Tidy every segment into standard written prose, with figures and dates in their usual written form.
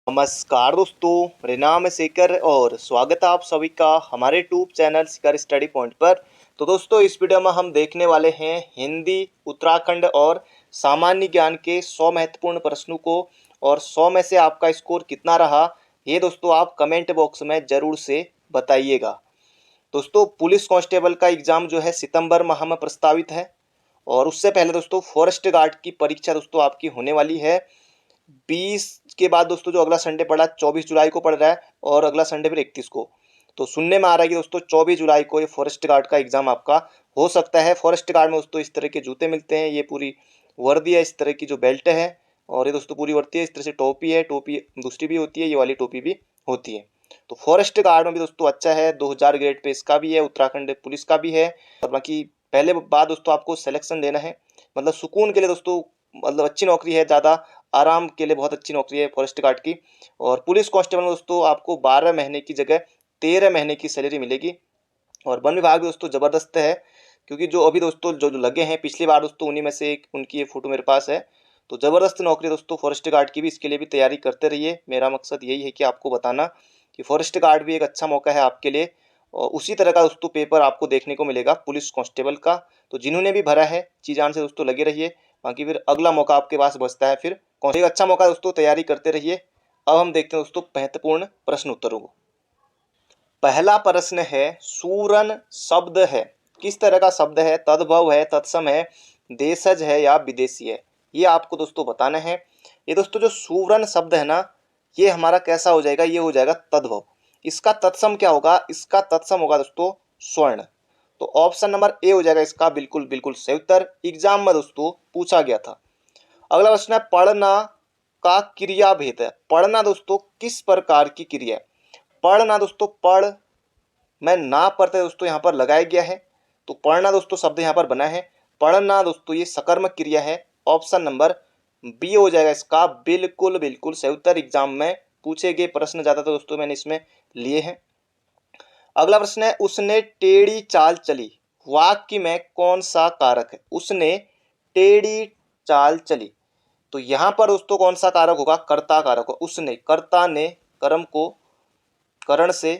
नमस्कार दोस्तों, मेरा नाम है शेखर और स्वागत है आप सभी का हमारे यूट्यूब चैनल शिखर स्टडी पॉइंट पर। तो दोस्तों, इस वीडियो में हम देखने वाले हैं हिंदी, उत्तराखंड और सामान्य ज्ञान के 100 महत्वपूर्ण प्रश्नों को। और 100 में से आपका स्कोर कितना रहा, ये दोस्तों आप कमेंट बॉक्स में ज़रूर से बताइएगा। दोस्तों, पुलिस कांस्टेबल का एग्ज़ाम जो है सितंबर माह में प्रस्तावित है। और उससे पहले दोस्तों फॉरेस्ट गार्ड की परीक्षा दोस्तों आपकी होने वाली है 20 के बाद। दोस्तों जो अगला संडे पड़ा 24 जुलाई को पड़ रहा है और अगला संडे फिर 31 को। तो सुनने में आ रहा है कि दोस्तों 24 जुलाई को ये फॉरेस्ट गार्ड का एग्जाम आपका हो सकता है। फॉरेस्ट गार्ड में दोस्तों इस तरह के जूते मिलते हैं, ये पूरी वर्दी है, इस तरह की जो बेल्ट है और ये दोस्तों पूरी वर्दी है। इस तरह से टोपी है, टोपी दूसरी भी होती है, ये वाली टोपी भी होती है। तो फॉरेस्ट गार्ड में भी दोस्तों अच्छा है, 2000 ग्रेड पे इसका भी है, उत्तराखंड पुलिस का भी है। और बाकी पहले बात दोस्तों आपको सिलेक्शन लेना है, मतलब सुकून के लिए दोस्तों, मतलब अच्छी नौकरी है, ज़्यादा आराम के लिए बहुत अच्छी नौकरी है फॉरेस्ट गार्ड की। और पुलिस कांस्टेबल में दोस्तों आपको 12 महीने की जगह 13 महीने की सैलरी मिलेगी। और वन विभाग भी दोस्तों ज़बरदस्त है, क्योंकि जो अभी दोस्तों जो जो लगे हैं पिछली बार दोस्तों, उन्हीं में से एक उनकी ये फोटो मेरे पास है। तो ज़बरदस्त नौकरी दोस्तों फॉरेस्ट गार्ड की भी, इसके लिए भी तैयारी करते रहिए। मेरा मकसद यही है कि आपको बताना कि फॉरेस्ट गार्ड भी एक अच्छा मौका है आपके लिए। और उसी तरह का दोस्तों पेपर आपको देखने को मिलेगा पुलिस कांस्टेबल का। तो जिन्होंने भी भरा है जी जान से दोस्तों लगे रहिए, बाकी फिर अगला मौका आपके पास बचता है। फिर कौन सा एक अच्छा मौका दोस्तों, तैयारी करते रहिए। अब हम देखते हैं दोस्तों महत्वपूर्ण प्रश्न उत्तरों को। पहला प्रश्न है, सूरन शब्द है, किस तरह का शब्द है? तद्भव है, तत्सम है, देशज है या विदेशी है? ये आपको दोस्तों बताना है। ये दोस्तों जो सूरन शब्द है ना, ये हमारा कैसा हो जाएगा? ये हो जाएगा तद्भव। इसका तत्सम क्या होगा? इसका तत्सम होगा दोस्तों स्वर्ण। तो ऑप्शन नंबर ए हो जाएगा इसका बिल्कुल बिल्कुल सही उत्तर। एग्जाम में दोस्तों पूछा गया था। अगला प्रश्न है, पढ़ना का क्रिया भेद है। पढ़ना दोस्तों किस प्रकार की क्रिया है? पढ़ना दोस्तों, पढ़ मैं ना पढ़ते दोस्तों यहाँ पर लगाया गया है, तो पढ़ना दोस्तों शब्द यहाँ पर बना है। पढ़ना दोस्तों ये सकर्मक क्रिया है। ऑप्शन नंबर बी हो जाएगा इसका बिल्कुल बिल्कुल सही उत्तर। एग्जाम में पूछे गए प्रश्न ज्यादा तो दोस्तों मैंने इसमें लिए हैं। अगला प्रश्न है, उसने टेढ़ी चाल चली, वाक्य में कौन सा कारक है? उसने टेढ़ी चाल चली, तो यहाँ पर दोस्तों कौन सा कारक होगा? कर्ता कारक होगा। उसने, कर्ता ने, कर्म को करण से,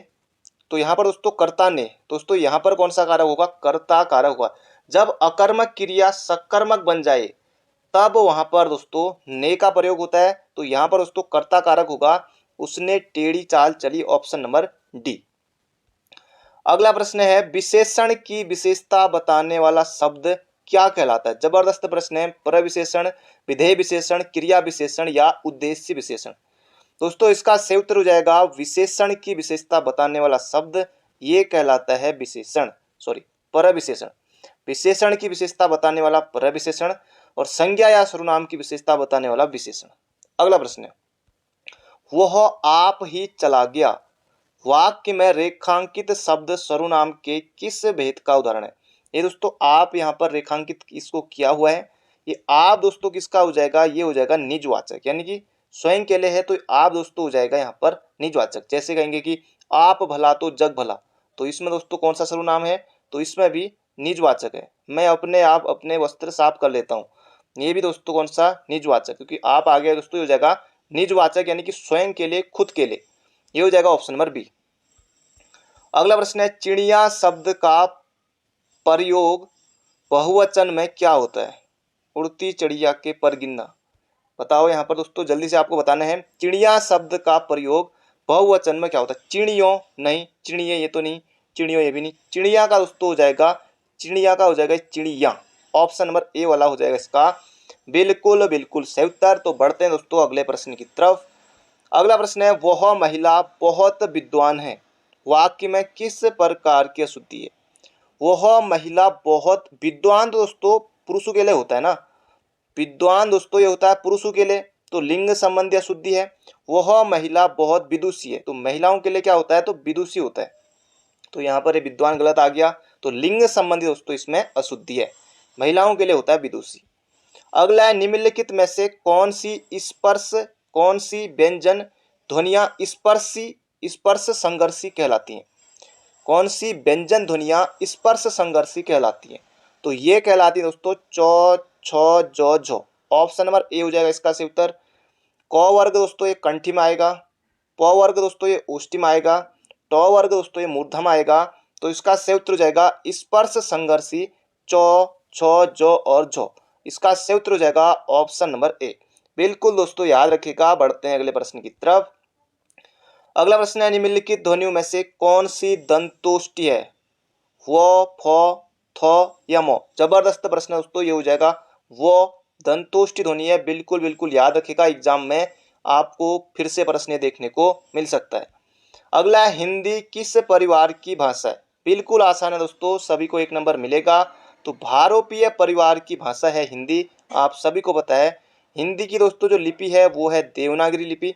तो यहाँ पर दोस्तों कर्ता ने, दोस्तों यहाँ पर कौन सा कारक होगा? कर्ता कारक होगा। जब अकर्मक क्रिया सकर्मक बन जाए तब वहां पर दोस्तों ने का प्रयोग होता है, तो यहाँ पर दोस्तों कर्ता कारक होगा। उसने टेढ़ी चाल चली, ऑप्शन नंबर डी। अगला प्रश्न है, विशेषण की विशेषता बताने वाला शब्द क्या कहलाता है? जबरदस्त प्रश्न है। प्रविशेषण, विधेय विशेषण, क्रिया विशेषण या उद्देश्य विशेषण? दोस्तों इसका सही उत्तर हो जाएगा विशेषण की विशेषता बताने वाला शब्द ये कहलाता है विशेषण, सॉरी प्रविशेषण। विशेषण की विशेषता बताने वाला प्रविशेषण और संज्ञा या सर्वनाम की विशेषता बताने वाला विशेषण। अगला प्रश्न है, वह आप ही चला गया, वाक्य में रेखांकित शब्द सर्वनाम के किस भेद का उदाहरण है? ये दोस्तों आप यहाँ पर रेखांकित इसको किया हुआ है। ये आप दोस्तों किसका हो जाएगा? ये हो जाएगा निजवाचक, यानी कि स्वयं के लिए है, तो आप दोस्तों हो जाएगा यहाँ पर निजवाचक। जैसे कहेंगे कि आप भला तो जग भला, तो इसमें दोस्तों कौन सा सर्वनाम है? तो इसमें भी निजवाचक है। मैं अपने आप अपने वस्त्र साफ कर लेता हूँ, ये भी दोस्तों कौन सा? निजवाचक, क्योंकि आप आ गया दोस्तों, हो जाएगा निजवाचक, यानी कि स्वयं के लिए, खुद के लिए। ये हो जाएगा ऑप्शन नंबर बी। अगला प्रश्न है, चिड़िया शब्द का प्रयोग बहुवचन में क्या होता है? उड़ती चिड़िया के पर गिनना। बताओ यहाँ पर दोस्तों, जल्दी से आपको बताना है। चिड़िया शब्द का प्रयोग बहुवचन में क्या होता है? चिड़ियों नहीं, चिड़िये ये तो नहीं, चिड़ियों ये भी नहीं। चिड़िया का दोस्तों हो जाएगा, चिड़िया का हो जाएगा चिड़िया। ऑप्शन नंबर ए वाला हो जाएगा इसका बिल्कुल बिल्कुल सही उत्तर। तो बढ़ते हैं दोस्तों अगले प्रश्न की तरफ। अगला प्रश्न है, वह महिला बहुत विद्वान है, वाक्य में किस प्रकार की अशुद्धि है? वह महिला बहुत विद्वान दोस्तों पुरुषों के लिए होता है ना, विद्वान दोस्तों ये होता है पुरुषों के लिए, तो लिंग संबंधी अशुद्धि है। वह महिला बहुत विदुषी है, तो महिलाओं के लिए क्या होता है? तो विदुषी होता है। तो यहाँ पर ये विद्वान गलत आ गया, तो लिंग संबंधी दोस्तों इसमें अशुद्धि है, महिलाओं के लिए होता है विदुषी। अगला है, निम्नलिखित में से कौन सी स्पर्श, कौन सी व्यंजन ध्वनियां स्पर्शी स्पर्श संघर्षी कहलाती हैं? कौन सी व्यंजन ध्वनियां स्पर्श संघर्षी कहलाती हैं? तो ये कहलाती है दोस्तों चौ, छ, जौ, झो। ऑप्शन नंबर ए हो जाएगा इसका सही उत्तर। क वर्ग दोस्तों ये कंठी में आएगा, प वर्ग दोस्तों ये ओष्ठी में आएगा, ट वर्ग दोस्तों ये मूर्धन में आएगा। तो इसका सही उत्तर हो जाएगा स्पर्श संघर्षी चौ, छ, जो और झो। इसका सही उत्तर हो जाएगा ऑप्शन नंबर ए। बिल्कुल दोस्तों याद रखिएगा। बढ़ते हैं अगले प्रश्न की तरफ। अगला प्रश्न है, निम्नलिखित ध्वनियों में से कौन सी दंतोष्ठी है? वो, फ, थ या मो। जबरदस्त प्रश्न है दोस्तों, ये हो जाएगा वो दंतोष्ठी ध्वनि है। बिल्कुल बिल्कुल याद रखिएगा, एग्जाम में आपको फिर से प्रश्न देखने को मिल सकता है। अगला है, हिंदी किस परिवार की भाषा है? बिल्कुल आसान है दोस्तों, सभी को 1 नंबर मिलेगा। तो भारोपीय परिवार की भाषा है हिंदी, आप सभी को पता है। हिंदी की दोस्तों जो लिपि है वो है देवनागरी लिपि,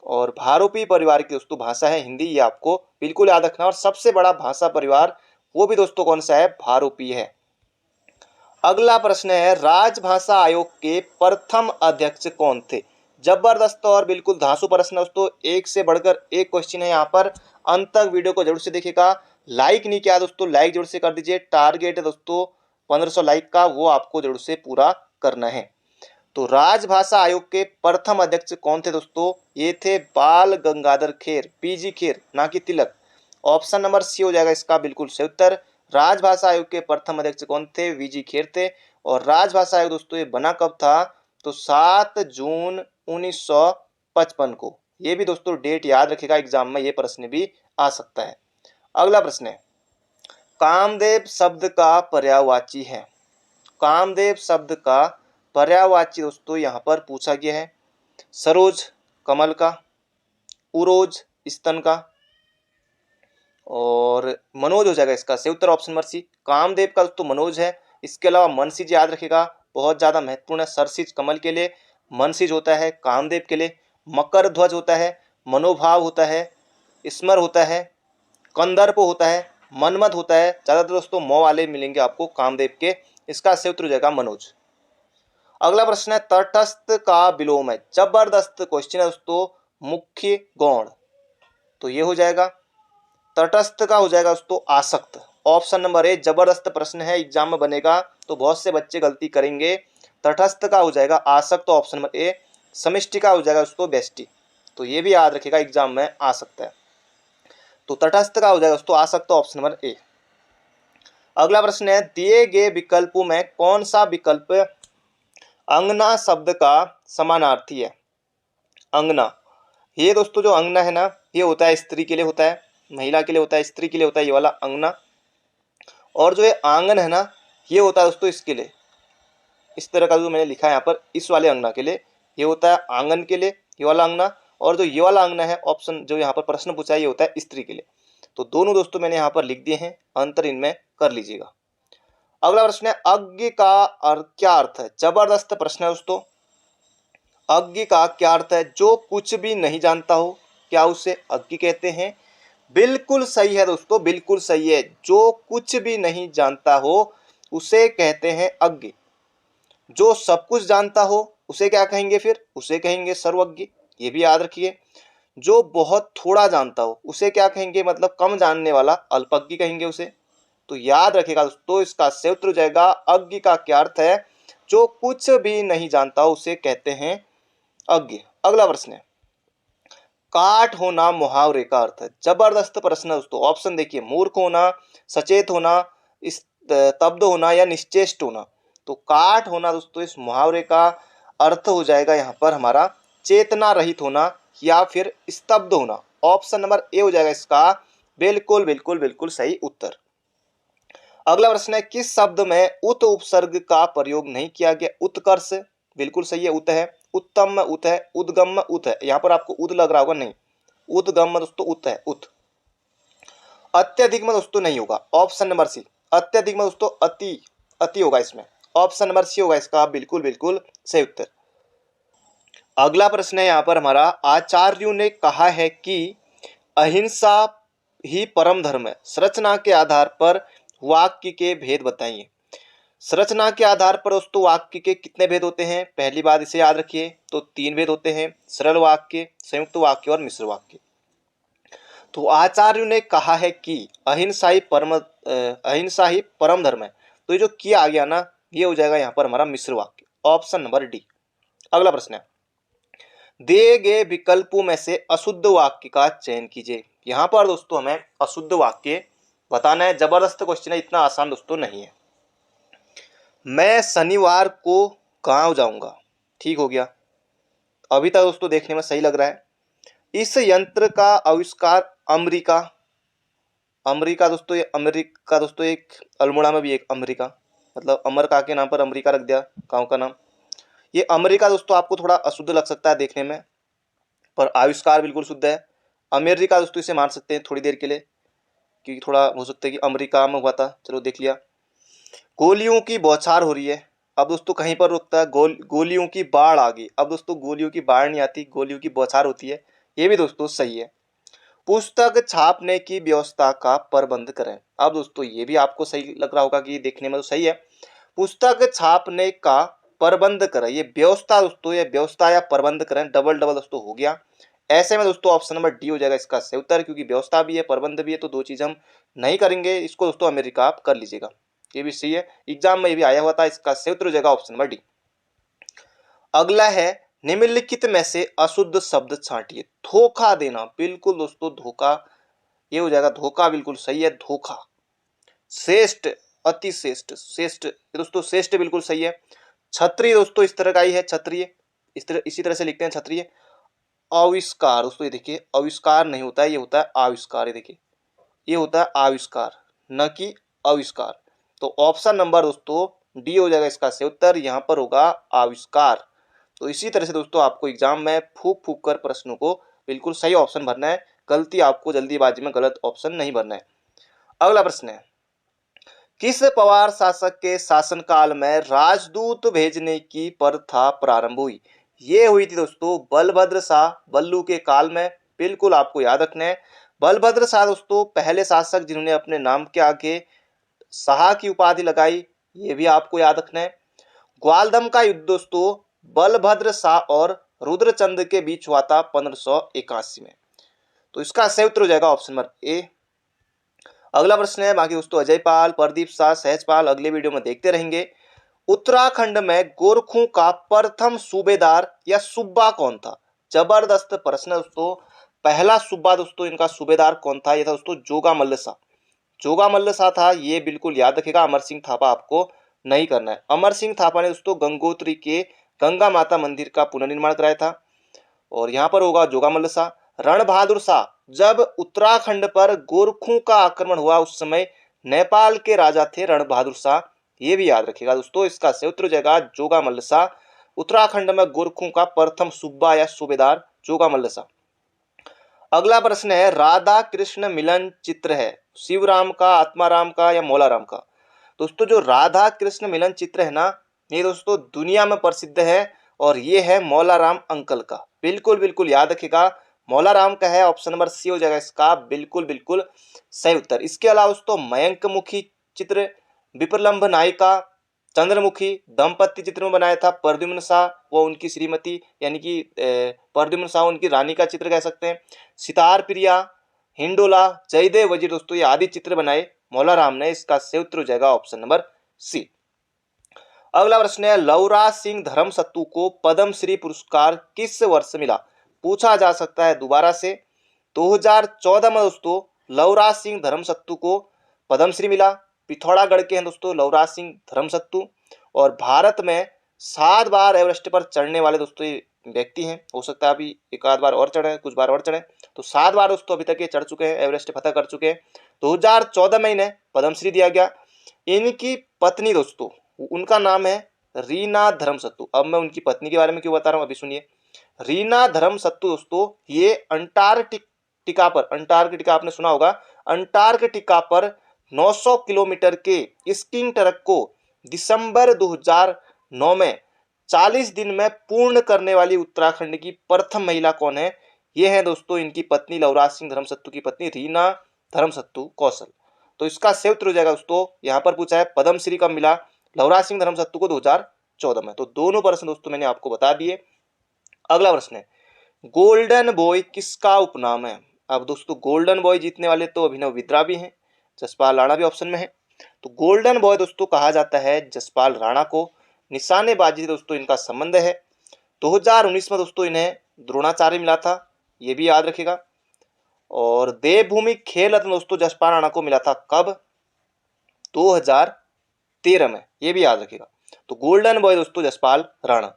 और भारोपीय परिवार की दोस्तों भाषा है हिंदी, ये आपको बिल्कुल याद रखना। और सबसे बड़ा भाषा परिवार वो भी दोस्तों कौन सा है? भारोपीय है। अगला प्रश्न है, राजभाषा आयोग के प्रथम अध्यक्ष कौन थे? जबरदस्त और बिल्कुल धांसू प्रश्न है दोस्तों, एक से बढ़कर एक क्वेश्चन है यहाँ पर। अंत तक वीडियो को जरूर से देखिएगा। लाइक नहीं किया दोस्तों, लाइक जरूर से कर दीजिए। टारगेट है दोस्तों 1500 लाइक का, वो आपको जरूर से पूरा करना है। तो राजभाषा आयोग के प्रथम अध्यक्ष कौन थे दोस्तों? ये थे बाल गंगाधर खेर, पीजी खेर, ना कि तिलक। ऑप्शन नंबर सी हो जाएगा इसका बिल्कुल सही उत्तर। राजभाषा आयोग के प्रथम अध्यक्ष कौन थे? वीजी खेर थे। और राजभाषा आयोग दोस्तों ये बना कब था? तो 7 जून 1955 को। ये भी दोस्तों डेट याद रखिएगा, एग्जाम में ये प्रश्न भी आ सकता है। अगला प्रश्न है, कामदेव शब्द का पर्यायवाची है। कामदेव शब्द का पर्यायवाची दोस्तों यहाँ पर पूछा गया है। सरोज कमल का, उरोज स्तन का, और मनोज हो जाएगा इसका सही उत्तर ऑप्शन नंबर सी। कामदेव का दोस्तों मनोज है। इसके अलावा मनसिज याद रखिएगा, बहुत ज्यादा महत्वपूर्ण है। सरसिज कमल के लिए, मनसिज होता है कामदेव के लिए। मकर ध्वज होता है, मनोभाव होता है, स्मर होता है, कंदर्प होता है, मनमद होता है। ज्यादातर दोस्तों मौ वाले मिलेंगे आपको कामदेव के। इसका सही उत्तर हो जाएगा मनोज। अगला प्रश्न है, तटस्थ का विलोम है। जबरदस्त क्वेश्चन है दोस्तों, मुख्य गौण। तो ये हो जाएगा तटस्थ का हो जाएगा दोस्तों आसक्त। Option number A. जबरदस्त प्रश्न है, एग्जाम में बनेगा तो बहुत से बच्चे गलती करेंगे। तटस्थ का हो जाएगा आसक्त, ऑप्शन नंबर ए। समिष्टि का हो जाएगा दोस्तों बेष्टि। तो ये भी याद रखिएगा, एग्जाम में आ सकता है। तो तटस्थ का हो जाएगा दोस्तों आसक्त, ऑप्शन नंबर ए। अगला प्रश्न है, दिए गए विकल्पों में कौन सा विकल्प अंगना शब्द का समानार्थी है? अंगना, ये दोस्तों जो अंगना है ना, ये होता है स्त्री के लिए होता है, महिला के लिए होता है, स्त्री के लिए होता है ये वाला अंगना। और जो ये आंगन है ना, ये होता है दोस्तों इसके लिए। इस तरह का जो मैंने लिखा है यहाँ पर, इस वाले अंगना के लिए ये होता है आंगन के लिए ये वाला अंगना। और जो ये वाला अंगना है, ऑप्शन जो यहाँ पर प्रश्न पूछा है, ये होता है स्त्री के लिए। तो दोनों दोस्तों मैंने यहाँ पर लिख दिए हैं, अंतर इनमें कर लीजिएगा। अगला प्रश्न है, अज्ञ का क्या अर्थ है? जबरदस्त प्रश्न है दोस्तों। अज्ञ का क्या अर्थ है? जो कुछ भी नहीं जानता हो, क्या उसे अज्ञ कहते हैं? बिल्कुल सही है दोस्तों, बिल्कुल सही है। जो कुछ भी नहीं जानता हो उसे कहते हैं अज्ञ। जो सब कुछ जानता हो उसे क्या कहेंगे? फिर उसे कहेंगे सर्वज्ञ। ये भी याद रखिए। जो बहुत थोड़ा जानता हो उसे क्या कहेंगे? मतलब कम जानने वाला, अल्पज्ञ कहेंगे उसे। तो याद रखिएगा दोस्तों, इसका सही उत्तर हो जाएगा अज्ञ का क्या अर्थ है? जो कुछ भी नहीं जानता उसे कहते हैं अज्ञ। अगला प्रश्न है, काठ होना मुहावरे का अर्थ है। जबरदस्त प्रश्न है दोस्तों। ऑप्शन देखिए, मूर्ख होना, सचेत होना, स्तब्ध होना या निश्चेष्ट होना। तो काठ होना दोस्तों इस मुहावरे का अर्थ हो जाएगा यहाँ पर हमारा चेतना रहित होना या फिर स्तब्ध होना। ऑप्शन नंबर ए हो जाएगा इसका बिल्कुल बिल्कुल बिल्कुल सही उत्तर। अगला प्रश्न है, किस शब्द में उत उपसर्ग का प्रयोग नहीं किया गया? उत्कर्ष, बिल्कुल सही है, उत है। उत्तम में उत है, उद्गम में उत है। यहाँ पर आपको उद लग रहा होगा, नहीं, उद्गम में दोस्तों उत है, उत। अत्यधिक में दोस्तों नहीं होगा, ऑप्शन नंबर सी। अत्यधिक में दोस्तों अति, अति होगा इसमें। ऑप्शन नंबर सी होगा इसका बिल्कुल बिल्कुल सही उत्तर। अगला प्रश्न है यहाँ पर हमारा, आचार्यों ने कहा है कि अहिंसा ही परम धर्म है। संरचना के आधार पर वाक्य के भेद बताइए। संरचना के आधार पर दोस्तों वाक्य के कितने भेद होते हैं? पहली बात इसे याद रखिए, तो 3 भेद होते हैं, सरल वाक्य, संयुक्त वाक्य और मिश्र वाक्य। तो आचार्यों ने कहा है कि अहिंसा ही परम धर्म है। तो ये जो किया आ गया ना, ये हो जाएगा यहाँ पर हमारा मिश्र वाक्य, ऑप्शन नंबर डी। अगला प्रश्न है, दिए गए विकल्पों में से अशुद्ध वाक्य का चयन कीजिए। यहाँ पर दोस्तों हमें अशुद्ध वाक्य बताना है। जबरदस्त क्वेश्चन है, इतना आसान दोस्तों नहीं है। मैं शनिवार को गांव जाऊंगा, ठीक हो गया, अभी तक दोस्तों देखने में सही लग रहा है। इस यंत्र का आविष्कार अमेरिका, अमेरिका दोस्तों, ये अमेरिका दोस्तों एक अल्मोड़ा में भी एक अमेरिका, मतलब अमर का के नाम पर अमेरिका रख दिया गांव का नाम। ये अमेरिका दोस्तों आपको थोड़ा अशुद्ध लग सकता है देखने में, पर आविष्कार बिल्कुल शुद्ध है। अमेरिका दोस्तों इसे मान सकते हैं थोड़ी देर के लिए, क्योंकि थोड़ा हो सकता है कि अमेरिका में हुआ था, चलो देख लिया। गोलियों की बौछार हो रही है, अब दोस्तों कहीं पर रुकता है, गोलियों की बाढ़ आ गई। अब दोस्तों गोलियों की बाढ़ नहीं आती, गोलियों की बौछार होती है, ये भी दोस्तों सही है। पुस्तक छापने की व्यवस्था का प्रबंध करें, अब दोस्तों ये भी आपको सही लग रहा होगा कि देखने में तो सही है। पुस्तक छापने का प्रबंध करें, ये व्यवस्था दोस्तों, ये व्यवस्था या प्रबंध करें, डबल डबल दोस्तों हो गया। ऐसे में दोस्तों ऑप्शन नंबर डी हो जाएगा इसका सही उत्तर, क्योंकि व्यवस्था भी है प्रबंध भी है, तो दो चीज हम नहीं करेंगे। इसको दोस्तों अमेरिका आप कर लीजिएगा, ये भी सही है, एग्जाम में ये भी आया हुआ था। इसका सही उत्तर हो जाएगा ऑप्शन नंबर डी। अगला है निम्नलिखित में से अशुद्ध शब्द छांटिए। धोखा देना, बिल्कुल दोस्तों धोखा, ये हो जाएगा धोखा, बिल्कुल सही है धोखा। श्रेष्ठ, अति श्रेष्ठ, श्रेष्ठ दोस्तों श्रेष्ठ बिल्कुल सही है। क्षत्रिय दोस्तों इस तरह का ही है, क्षत्रिय इस तरह, इसी तरह से लिखते हैं क्षत्रिय। आविष्कार दोस्तों, ये देखिए आविष्कार नहीं होता है, ये होता है आविष्कार, ये देखिए ये होता है आविष्कार, न कि आविष्कार। तो ऑप्शन नंबर दोस्तों डी हो जाएगा इसका सही उत्तर, यहाँ पर होगा आविष्कार। तो इसी तरह से दोस्तों आपको एग्जाम में फूक फूक कर प्रश्नों को बिल्कुल सही ऑप्शन भरना है, गलती आपको जल्दीबाजी में गलत ऑप्शन नहीं भरना है। अगला प्रश्न है, किस पवार शासक के शासनकाल में राजदूत भेजने की प्रथा प्रारंभ हुई? ये हुई थी दोस्तों बलभद्र शाह बल्लू के काल में, बिल्कुल आपको याद रखना है। बलभद्र शाह दोस्तों पहले शासक जिन्होंने अपने नाम के आगे शाह की उपाधि लगाई, ये भी आपको याद रखना है। ग्वालदम का युद्ध दोस्तों बलभद्र शाह और रुद्रचंद के बीच हुआ था 1581 में, तो इसका सही उत्तर हो जाएगा ऑप्शन नंबर ए। अगला प्रश्न है, बाकी दोस्तों अजय पाल, प्रदीप शाह, सहजपाल अगले वीडियो में देखते रहेंगे। उत्तराखंड में गोरखों का प्रथम सूबेदार या सूबा कौन था? जबरदस्त प्रश्न है दोस्तों। पहला सूबा दोस्तों इनका सूबेदार कौन था? ये था दोस्तों जोगा मल्ल शाह, जोगा मल्ल शाह था, ये बिल्कुल याद रखेगा। अमर सिंह थापा आपको नहीं करना है। अमर सिंह थापा ने दोस्तों गंगोत्री के गंगा माता मंदिर का पुनर्निर्माण कराया था, और यहाँ पर होगा जोगा मल्ल शाह। रण बहादुर शाह, जब उत्तराखंड पर गोरखों का आक्रमण हुआ उस समय नेपाल के राजा थे रण बहादुर शाह, ये भी याद रखिएगा दोस्तों। इसका सही उत्तर हो जाएगा जोगा मल्ल शाह। उत्तराखंड में गोरखों का प्रथम सूबा या सूबेदार जोगा मल्ल शाह। अगला प्रश्न है, राधा कृष्ण मिलन चित्र है शिवराम का, आत्माराम का या मौलाराम का? दोस्तों जो राधा कृष्ण मिलन चित्र है ना, ये दोस्तों दुनिया में प्रसिद्ध है, और ये है मौलाराम अंकल का, बिल्कुल बिल्कुल याद रखिएगा मौलाराम का है। ऑप्शन नंबर सी हो जाएगा इसका बिल्कुल बिल्कुल सही उत्तर। इसके अलावा दोस्तों मयंक मुखी चित्र, विप्रलंभ नायिका, चंद्रमुखी दंपत्ति चित्र में बनाया था प्रद्युम्न शाह व उनकी श्रीमती, यानी कि प्रद्युम्न शाह उनकी रानी का चित्र कह सकते हैं। सितार प्रिया, हिंडोला, जयदेव वजीर दोस्तों ये आदि चित्र बनाए मौलाराम ने। इसका सही उत्तर हो जाएगा ऑप्शन नंबर सी। अगला प्रश्न है, लवराज सिंह धर्मसत्तू को पद्मश्री पुरस्कार किस वर्ष मिला? पूछा जा सकता है दोबारा से। 2014 में दोस्तों लवराज सिंह धर्मसत्तू को पद्मश्री मिला। पिथौरागढ़ के हैं दोस्तों लवराज सिंह धर्मसत्तू, और भारत में 7 बार एवरेस्ट पर चढ़ने वाले दोस्तों ये व्यक्ति हैं। हो सकता है अभी एक आध बार और चढ़े, कुछ बार और चढ़े, तो 7 बार दोस्तों अभी तक ये चढ़ चुके हैं, एवरेस्ट फतह कर चुके हैं। 2014 में इन्हें पद्मश्री दिया गया। इनकी पत्नी दोस्तों, उनका नाम है रीना धर्मसत्तू। अब मैं उनकी पत्नी के बारे में क्यों बता रहा हूँ, अभी सुनिए। रीना धर्मसत्तू दोस्तों ये अंटार्कटिका पर, अंटार्कटिका आपने सुना होगा, अंटार्कटिका पर 900 किलोमीटर के स्कीइंग ट्रैक को दिसंबर 2009 में 40 दिन में पूर्ण करने वाली उत्तराखंड की प्रथम महिला कौन है? ये है दोस्तों इनकी पत्नी लवराज सिंह धर्मसत्तू की पत्नी रीना धर्मसत्तू कौशल। तो इसका सही उत्तर हो जाएगा दोस्तों, यहाँ पर पूछा है पद्मश्री कब मिला? लवराज सिंह धर्मसत्तू को 2014 में। तो दोनों प्रश्न दोस्तों मैंने आपको बता दिए। अगला प्रश्न है, गोल्डन बॉय किसका उपनाम है? अब दोस्तों गोल्डन बॉय जीतने वाले तो अभिनव बिंद्रा भी हैं, जसपाल राणा भी ऑप्शन में है। तो गोल्डन बॉय दोस्तों कहा जाता है जसपाल राणा को। निशानेबाजी दोस्तों इनका संबंध है। 2019 में दोस्तों इन्हें द्रोणाचार्य मिला था, ये भी याद रखिएगा। और देवभूमि खेल रत्न दोस्तों जसपाल राणा को मिला था कब? 2013 में, ये भी याद रखिएगा। तो गोल्डन बॉय दोस्तों जसपाल राणा।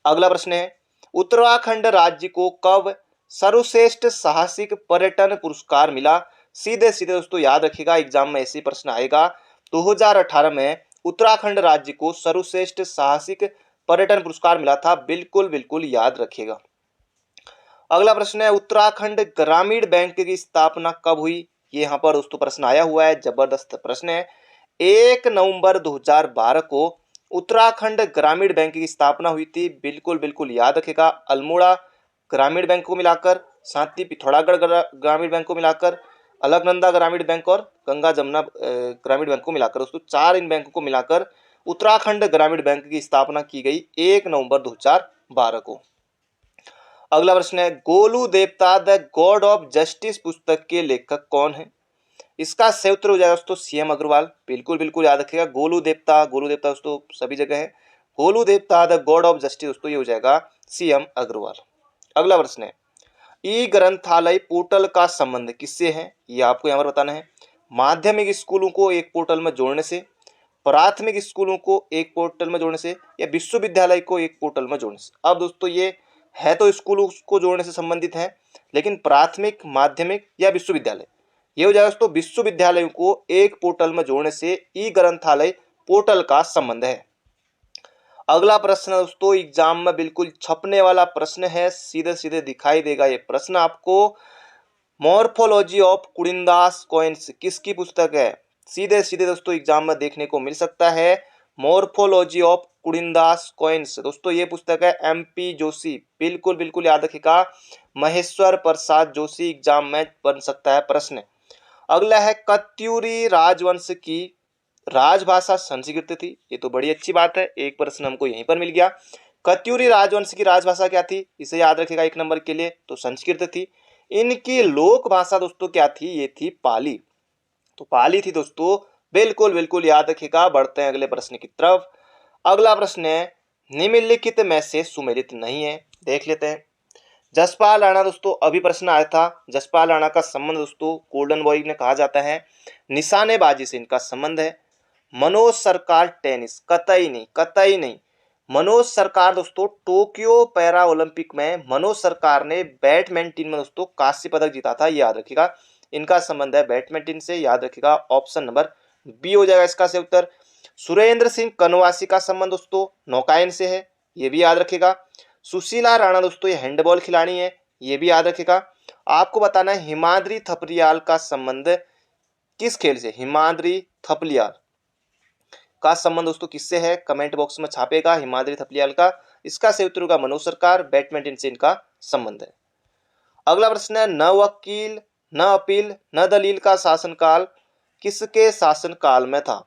अगला प्रश्न है, उत्तराखंड राज्य को कब सर्वश्रेष्ठ साहसिक पर्यटन पुरस्कार मिला? सीधे सीधे दोस्तों याद रखिएगा, एग्जाम में ऐसे प्रश्न आएगा। 2018 में उत्तराखंड राज्य को सर्वश्रेष्ठ साहसिक पर्यटन पुरस्कार मिला था, बिल्कुल बिल्कुल याद रखिएगा। अगला प्रश्न है, उत्तराखंड ग्रामीण बैंक की स्थापना कब हुई? ये यहाँ पर दोस्तों प्रश्न आया हुआ है, जबरदस्त प्रश्न है। 1 नवंबर 2012 को उत्तराखंड ग्रामीण बैंक की स्थापना हुई थी, बिल्कुल बिल्कुल याद रखेगा। अल्मोड़ा ग्रामीण बैंक को मिलाकर, साथ ही पिथौरागढ़ ग्रामीण बैंक को मिलाकर, अलकनंदा ग्रामीण बैंक और गंगा जमुना ग्रामीण बैंक को मिलाकर दोस्तों 4 इन बैंकों को मिलाकर उत्तराखंड ग्रामीण बैंक की स्थापना की गई 1 नवंबर 2012 को। अगला प्रश्न है, गोलू देवता द गॉड ऑफ जस्टिस पुस्तक के लेखक कौन है? इसका सही उत्तर हो जाएगा दोस्तों सीएम अग्रवाल, बिल्कुल बिल्कुल याद रखिएगा। गोलू देवता दोस्तों सभी जगह है। गोलू देवता द गॉड ऑफ जस्टिस दोस्तों ये हो जाएगा सीएम अग्रवाल। अगला प्रश्न है, ई ग्रंथालय पोर्टल का संबंध किससे है? ये आपको यहाँ पर बताना है। माध्यमिक स्कूलों को एक पोर्टल में जोड़ने से, प्राथमिक स्कूलों को एक पोर्टल में जोड़ने से, या विश्वविद्यालय को एक पोर्टल में जोड़ने से। अब दोस्तों ये है तो स्कूलों को जोड़ने से संबंधित है, लेकिन प्राथमिक, माध्यमिक या विश्वविद्यालय, ये हो जाएगा दोस्तों विश्वविद्यालयों को एक पोर्टल में जोड़ने से ई ग्रंथालय पोर्टल का संबंध है। अगला प्रश्न दोस्तों एग्जाम में बिल्कुल छपने वाला प्रश्न है, सीधे सीधे दिखाई देगा ये प्रश्न आपको। मॉर्फोलॉजी ऑफ कुड़िनदास कॉइन्स किसकी पुस्तक है? सीधे सीधे दोस्तों एग्जाम में देखने को मिल सकता है। मॉर्फोलॉजी ऑफ कुड़िनदास कॉइन्स दोस्तों ये पुस्तक है एमपी जोशी, बिल्कुल बिल्कुल याद रखिएगा। महेश्वर प्रसाद जोशी, एग्जाम में बन सकता है प्रश्न। अगला है, कत्यूरी राजवंश की राजभाषा संस्कृत थी, ये तो बड़ी अच्छी बात है, एक प्रश्न हमको यहीं पर मिल गया। कत्यूरी राजवंश की राजभाषा क्या थी? इसे याद रखिएगा 1 नंबर के लिए, तो संस्कृत थी। इनकी लोक भाषा दोस्तों क्या थी? ये थी पाली, तो पाली थी दोस्तों, बिल्कुल बिल्कुल याद रखिएगा। बढ़ते हैं अगले प्रश्न की तरफ। अगला प्रश्न है, निम्नलिखित में से सुमेलित नहीं है, देख लेते हैं। जसपाल राणा दोस्तों अभी प्रश्न आया था, जसपाल राणा का संबंध दोस्तों गोल्डन बॉय ने कहा जाता है, निशानेबाजी से इनका संबंध है। मनोज सरकार टेनिस, कतई नहीं, कतई नहीं। मनोज सरकार दोस्तों टोक्यो पैरा ओलंपिक में मनोज सरकार ने बैडमिंटन में दोस्तों कांस्य पदक जीता था, याद रखिएगा। इनका संबंध है बैडमिंटन से, याद रखिएगा। ऑप्शन नंबर बी हो जाएगा इसका सही उत्तर। सुरेंद्र सिंह कनवासी का संबंध दोस्तों नौकायन से है, ये भी याद रखिएगा। सुशीला राणा दोस्तों ये हैंडबॉल खिलाड़ी है, ये भी याद रखिएगा। आपको बताना है हिमाद्री थपलियाल का संबंध किस खेल से? हिमाद्री थपलियाल का संबंध दोस्तों किससे है? कमेंट बॉक्स में छापेगा हिमाद्री थपलियाल का। इसका सही उत्तर होगा मनोज सरकार, बैडमिंटन से इनका संबंध है। अगला प्रश्न है, न वकील न अपील न दलील का शासनकाल किसके शासनकाल में था?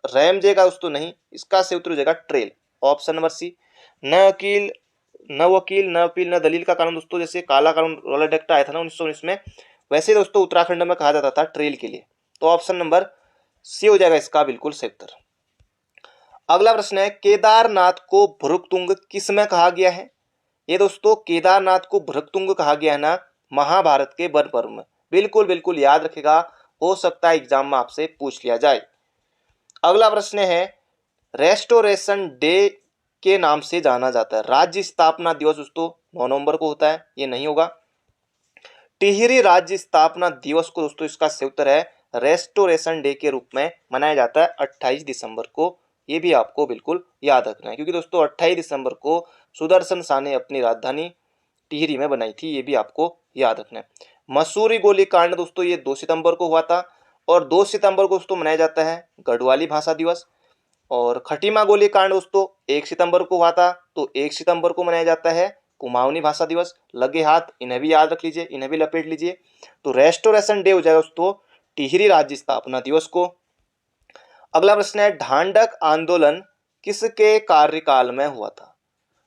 रैमजे का दोस्तों नहीं, इसका सही उत्तर हो जाएगा ट्रेल, ऑप्शन नंबर सी। न वकील न अपील न दलील का कानून दोस्तों जैसे काला कानून रॉलेट एक्ट आया था ना 1919 में, वैसे दोस्तों उत्तराखंड में कहा जाता था ट्रेल के लिए, तो ऑप्शन नंबर सी हो जाएगा इसका बिल्कुल सही उत्तर। अगला प्रश्न है, केदारनाथ को भृगतुंग किस में कहा गया है? ये दोस्तों केदारनाथ को भृगतुंग कहा गया है ना महाभारत के वन पर्व में, बिल्कुल बिल्कुल याद रखेगा, हो सकता है एग्जाम में आपसे पूछ लिया जाए। अगला प्रश्न है, रेस्टोरेशन डे के नाम से जाना जाता है, राज्य स्थापना दिवस दोस्तों 9 नवंबर को होता है, ये नहीं होगा। टिहरी राज्य स्थापना दिवस को दोस्तों इसका सही उत्तर है रेस्टोरेशन डे के रूप में मनाया जाता है 28 दिसंबर को, ये भी आपको बिल्कुल याद रखना है, क्योंकि दोस्तों 28 दिसंबर को सुदर्शन शाह ने अपनी राजधानी टिहरी में बनाई थी, ये भी आपको याद रखना है। मसूरी गोलीकांड दोस्तों ये 2 सितंबर को हुआ था, और 2 सितंबर को दोस्तों मनाया जाता है गढ़वाली भाषा दिवस। और खटीमा गोलीकांड दोस्तों 1 सितंबर को हुआ था, तो 1 सितंबर को मनाया जाता है कुमाऊनी भाषा दिवस। लगे हाथ, इन्हें भी याद रख लीजिए, इन्हें भी लपेट लीजिए। तो रेस्टोरेशन डे हो जाएगा दोस्तों टिहरी राज्य स्थापना दिवस को। अगला प्रश्न है, ढांढक आंदोलन किसके कार्यकाल में हुआ था?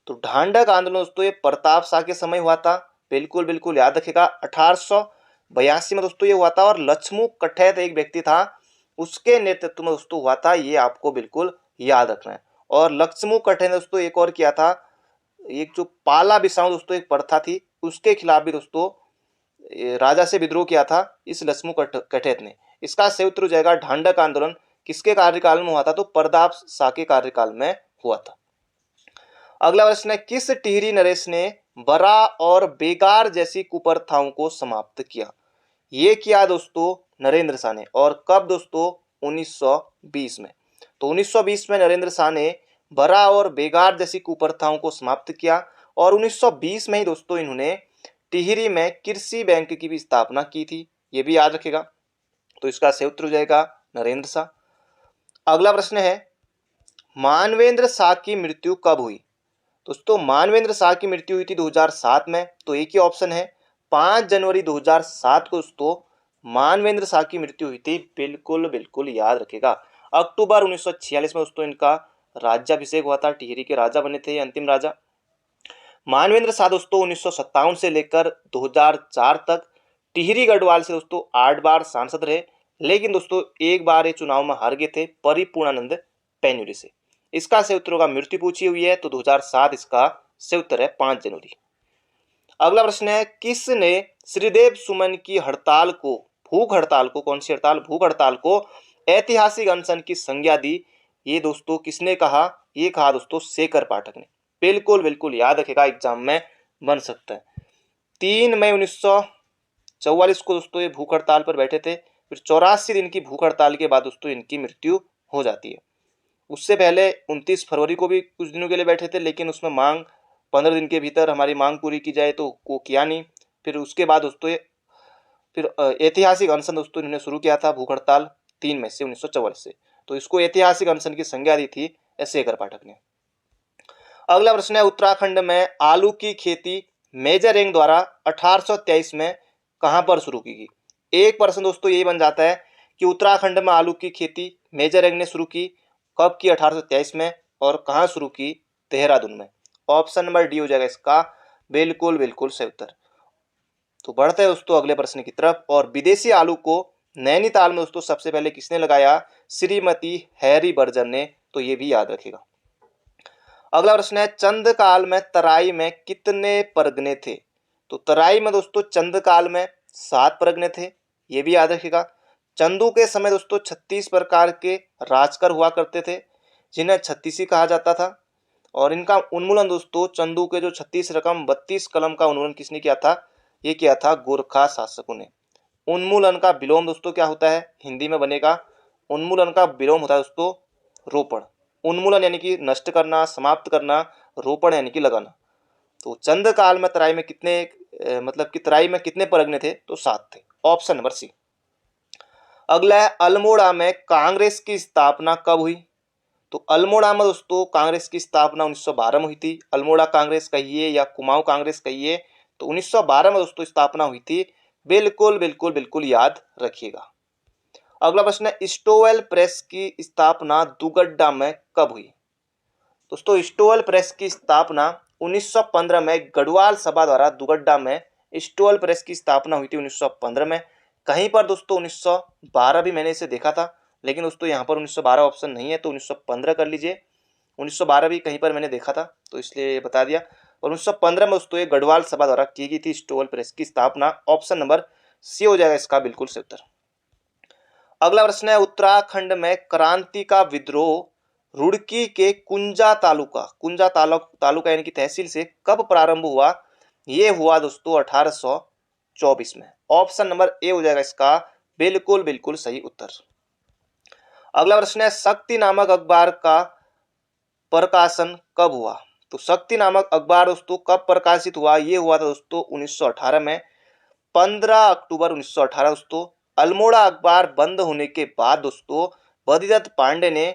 तो ढांढक आंदोलन दोस्तों ये प्रताप शाह के समय हुआ था, बिल्कुल बिल्कुल याद रखेगा। 1882 में दोस्तों ये हुआ था, और लक्ष्मू कठैत एक व्यक्ति था, उसके नेतृत्व में दोस्तों हुआ था, ये आपको बिल्कुल याद रखना है। और लक्ष्मू कठैत ने दोस्तों एक और किया था, एक जो पाला बिसाऊ दोस्तों एक प्रथा थी, उसके खिलाफ भी दोस्तों राजा से विद्रोह किया था इस लक्ष्मू कठेत ने। इसका सही उत्तर हो जाएगा ढांडक आंदोलन। किसके कार्यकाल में हुआ था? तो प्रताप शाह के कार्यकाल में हुआ था। अगला प्रश्न है, किस टिहरी नरेश ने बरा और बेगार जैसी कुप्रथाओं को समाप्त किया? ये किया दोस्तों नरेंद्र शाह ने। और कब दोस्तों? 1920 में। तो 1920 में नरेंद्र शाह ने बरा और बेगार जैसी कुप्रथाओं को समाप्त किया। और 1920 में ही दोस्तों इन्होंने टिहरी में कृषि बैंक की भी स्थापना की थी। ये भी याद रखेगा। तो इसका सही उत्तर हो जाएगा नरेंद्र शाह। अगला प्रश्न है, मानवेंद्र शाह की मृत्यु कब हुई? दोस्तों मानवेंद्र शाह की मृत्यु हुई थी 2007 में। तो एक ही ऑप्शन है 5 जनवरी 2007 को दोस्तों मानवेंद्र शाह की मृत्यु हुई थी। बिल्कुल बिल्कुल याद रखेगा। अक्टूबर 1946 में दोस्तों इनका राज्याभिषेक हुआ था। टिहरी के राजा बने थे, अंतिम राजा। मानवेंद्र शाह दोस्तों 1957 से लेकर 2004 तक टिहरी गढ़वाल से दोस्तों 8 बार सांसद रहे। लेकिन दोस्तों एक बार ये चुनाव में हार गए थे परिपूर्णानंद पैन्यूली से। इसका सही उत्तर होगा, मृत्यु पूछी हुई है तो 2007 इसका सही उत्तर है 5 जनवरी। अगला प्रश्न है, किसने श्रीदेव सुमन की हड़ताल को, भूख हड़ताल को, कौन सी हड़ताल? भूख हड़ताल को ऐतिहासिक अनशन की संज्ञा दी? ये दोस्तों किसने कहा? ये कहा दोस्तों शेखर पाठक ने। बिल्कुल बिल्कुल याद रखेगा, एग्जाम में बन सकता है। 3 मई 1944 को दोस्तों ये भूख हड़ताल पर बैठे थे। फिर 84 दिन की भूख हड़ताल के बाद दोस्तों इनकी मृत्यु हो जाती है। उससे पहले 29 फरवरी को भी कुछ दिनों के लिए बैठे थे, लेकिन उसमें मांग 15 दिन के भीतर हमारी मांग पूरी की जाए तो वो किया नहीं। फिर उसके बाद दोस्तों फिर ऐतिहासिक अनशन दोस्तों इन्होंने शुरू किया था भूख हड़ताल 3 मई से 1944 से। तो इसको ऐतिहासिक अनशन की संज्ञा दी थी शेखर पाठक ने। अगला प्रश्न है, उत्तराखंड में आलू की खेती मेजर एंग द्वारा 1823 में कहां पर शुरू की गई? एक प्रश्न दोस्तों यही बन जाता है कि उत्तराखंड में आलू की खेती मेजर एंग ने शुरू की, कब की? 1823 में। और कहां शुरू की? देहरादून में। ऑप्शन नंबर डी हो जाएगा इसका बिल्कुल बिल्कुल सही उत्तर। तो बढ़ते हैं दोस्तों अगले प्रश्न की तरफ। और विदेशी आलू को नैनीताल में दोस्तों सबसे पहले किसने लगाया? श्रीमती हैरी बर्जन ने। तो ये भी याद रखेगा। अगला प्रश्न है, चंदकाल में तराई में कितने परगने थे? तो तराई में दोस्तों चंदकाल में 7 परगने थे। ये भी याद रखेगा। चंदू के समय दोस्तों 36 प्रकार के राजकर हुआ करते थे, जिन्हें छत्तीसी कहा जाता था। और इनका उन्मूलन दोस्तों चंदू के जो 36 रकम 32 कलम का उन्मूलन किसने किया था? ये किया था गोरखा शासकों ने। उन्मूलन का विलोम दोस्तों क्या होता है? हिंदी में बनेगा, उन्मूलन का विलोम होता है दोस्तों रोपण। उन्मूलन यानी कि नष्ट करना, समाप्त करना, रोपण यानी कि लगाना। तो चंद काल में तराई में कितने मतलब कि तराई में कितने परगने थे? तो 7 थे। Option number C. अगला है, अल्मोड़ा में कांग्रेस की स्थापना कब हुई? तो अल्मोड़ा में दोस्तों कांग्रेस की स्थापना 1912 में हुई थी। अल्मोड़ा कांग्रेस कहिए या कुमाऊं कांग्रेस कहिए, तो 1912 में दोस्तों स्थापना हुई थी। बिल्कुल बिल्कुल बिल्कुल याद रखिएगा। अगला प्रश्न है, स्टोवेल प्रेस की स्थापना दुगड्डा में कब हुई? दोस्तों स्टोवेल प्रेस की स्थापना 1915 में गढ़वाल सभा द्वारा दुगड्डा में स्टोवेल प्रेस की स्थापना हुई थी 1915 में। कहीं पर दोस्तों 1912 भी मैंने इसे देखा था, लेकिन दोस्तों यहाँ पर 1912 ऑप्शन नहीं है, तो 1915 कर लीजिए। 1912 भी कहीं पर मैंने देखा था तो इसलिए बता दिया। और 1915 में दोस्तों ये गढ़वाल सभा द्वारा की गई थी स्टोवेल प्रेस की स्थापना। ऑप्शन नंबर सी हो जाएगा इसका बिल्कुल सही उत्तर। अगला प्रश्न है, उत्तराखंड में क्रांति का विद्रोह रुड़की के कुंजा तालुका यानी कि तहसील से कब प्रारंभ हुआ? ये हुआ दोस्तों 1824 में। ऑप्शन नंबर ए हो जाएगा इसका बिल्कुल बिल्कुल सही उत्तर। अगला प्रश्न है, शक्ति नामक अखबार का प्रकाशन कब हुआ? तो शक्ति नामक अखबार दोस्तों कब प्रकाशित हुआ? ये हुआ था दोस्तों 1918 में, 15 अक्टूबर 1918 दोस्तों। अल्मोड़ा अखबार बंद होने के बाद दोस्तों बद्रीदत्त पांडे ने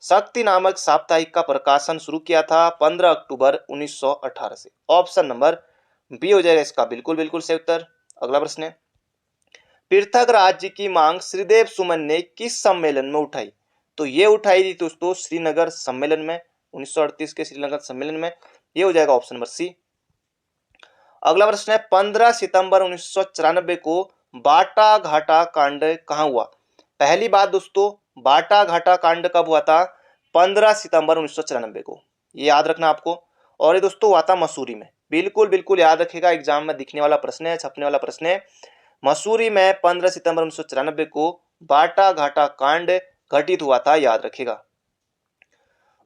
शक्ति नामक साप्ताहिक का प्रकाशन शुरू किया था 15 अक्टूबर 1918 से। ऑप्शन नंबर बी हो जाएगा इसका बिल्कुल बिल्कुल सही उत्तर। अगला प्रश्न है, पृथक राज्य की मांग श्रीदेव सुमन ने किस सम्मेलन में उठाई? तो ये उठाई थी दोस्तों श्रीनगर सम्मेलन में, 1938 के श्रीनगर सम्मेलन में। ये हो जाएगा ऑप्शन नंबर सी। अगला प्रश्न है, 15 सितंबर 1994 को बाटा घाटा कांड कहां हुआ? पहली बात दोस्तों बाटा घाटा कांड कब हुआ था? 15 सितंबर 1994 को, ये याद रखना आपको। और ये दोस्तों हुआ था मसूरी में। बिल्कुल बिल्कुल याद रखिएगा, एग्जाम में दिखने वाला प्रश्न है, छपने वाला प्रश्न है। मसूरी में 15 सितंबर 1994 को बाटा घाटा कांड घटित हुआ था, याद रखिएगा।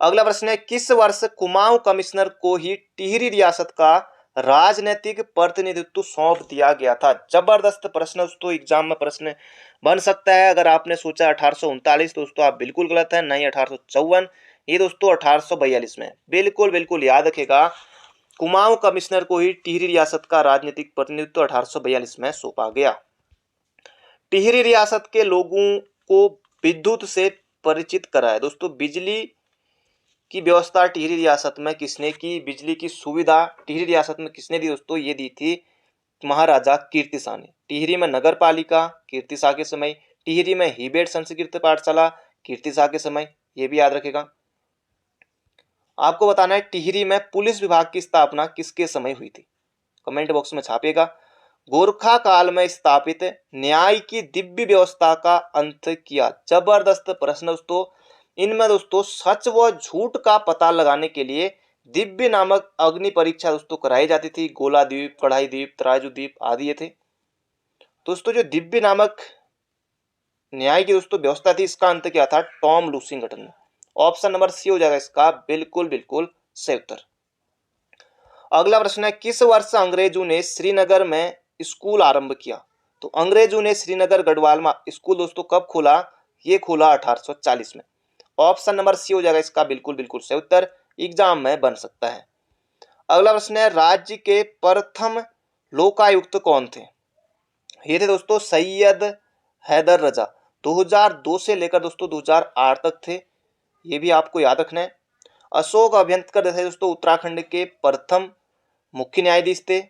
अगला प्रश्न है, किस वर्ष कुमाऊं कमिश्नर को ही टिहरी रियासत का राजनीतिक प्रतिनिधित्व सौंप दिया गया था? जबरदस्त प्रश्न दोस्तों, एग्जाम में प्रश्न बन सकता है। अगर आपने सोचा 1839 तो दोस्तों आप बिल्कुल गलत है, नहीं 1854, ये दोस्तों 1842 में। बिल्कुल बिल्कुल याद रखेगा, कुमाऊं कमिश्नर को ही टिहरी रियासत का राजनीतिक प्रतिनिधित्व 1842 में सौंपा गया। टिहरी रियासत के लोगों को विद्युत से परिचित कराया। दोस्तों बिजली की व्यवस्था टिहरी रियासत में किसने की? बिजली की सुविधा टिहरी रियासत में किसने दी दोस्तों? ये दी थी महाराजा कीर्ति शाह ने। टिहरी में नगर पालिका कीर्ति शाह के समय, टिहरी में हिबेट संस्कृत पाठशाला कीर्ति शाह के समय, ये भी याद रखेगा। आपको बताना है टिहरी में पुलिस विभाग की स्थापना किसके समय हुई थी? कमेंट बॉक्स में छापिएगा। गोरखा काल में स्थापित न्याय की दिव्य व्यवस्था का अंत किया। जबरदस्त प्रश्न दोस्तों, इनमें दोस्तों सच व झूठ का पता लगाने के लिए दिव्य नामक अग्नि परीक्षा दोस्तों कराई जाती थी। गोला द्वीप, कढ़ाई द्वीप, तराजू द्वीप आदि ये थे। दोस्तों जो दिव्य नामक न्याय की दोस्तों व्यवस्था थी, इसका अंत क्या था? टॉम लूसी गठन में। ऑप्शन नंबर सी हो जाएगा इसका बिल्कुल बिल्कुल सही उत्तर। अगला प्रश्न है, किस वर्ष अंग्रेजों ने श्रीनगर में स्कूल आरंभ किया? तो अंग्रेजों ने श्रीनगर गढ़वाल में स्कूल दोस्तों कब खोला? ये खोला 1840 में। ऑप्शन नंबर सी हो जाएगा इसका बिल्कुल बिल्कुल सही उत्तर, एग्जाम में बन सकता है। अगला प्रश्न है, राज्य के प्रथम लोकायुक्त कौन थे? ये थे दोस्तों सैयद हैदर रजा। 2002 से लेकर दोस्तों 2008 तक थे, ये भी आपको याद रखना है। अशोक अभ्यंकर थे दोस्तों उत्तराखंड के प्रथम मुख्य न्यायाधीश थे,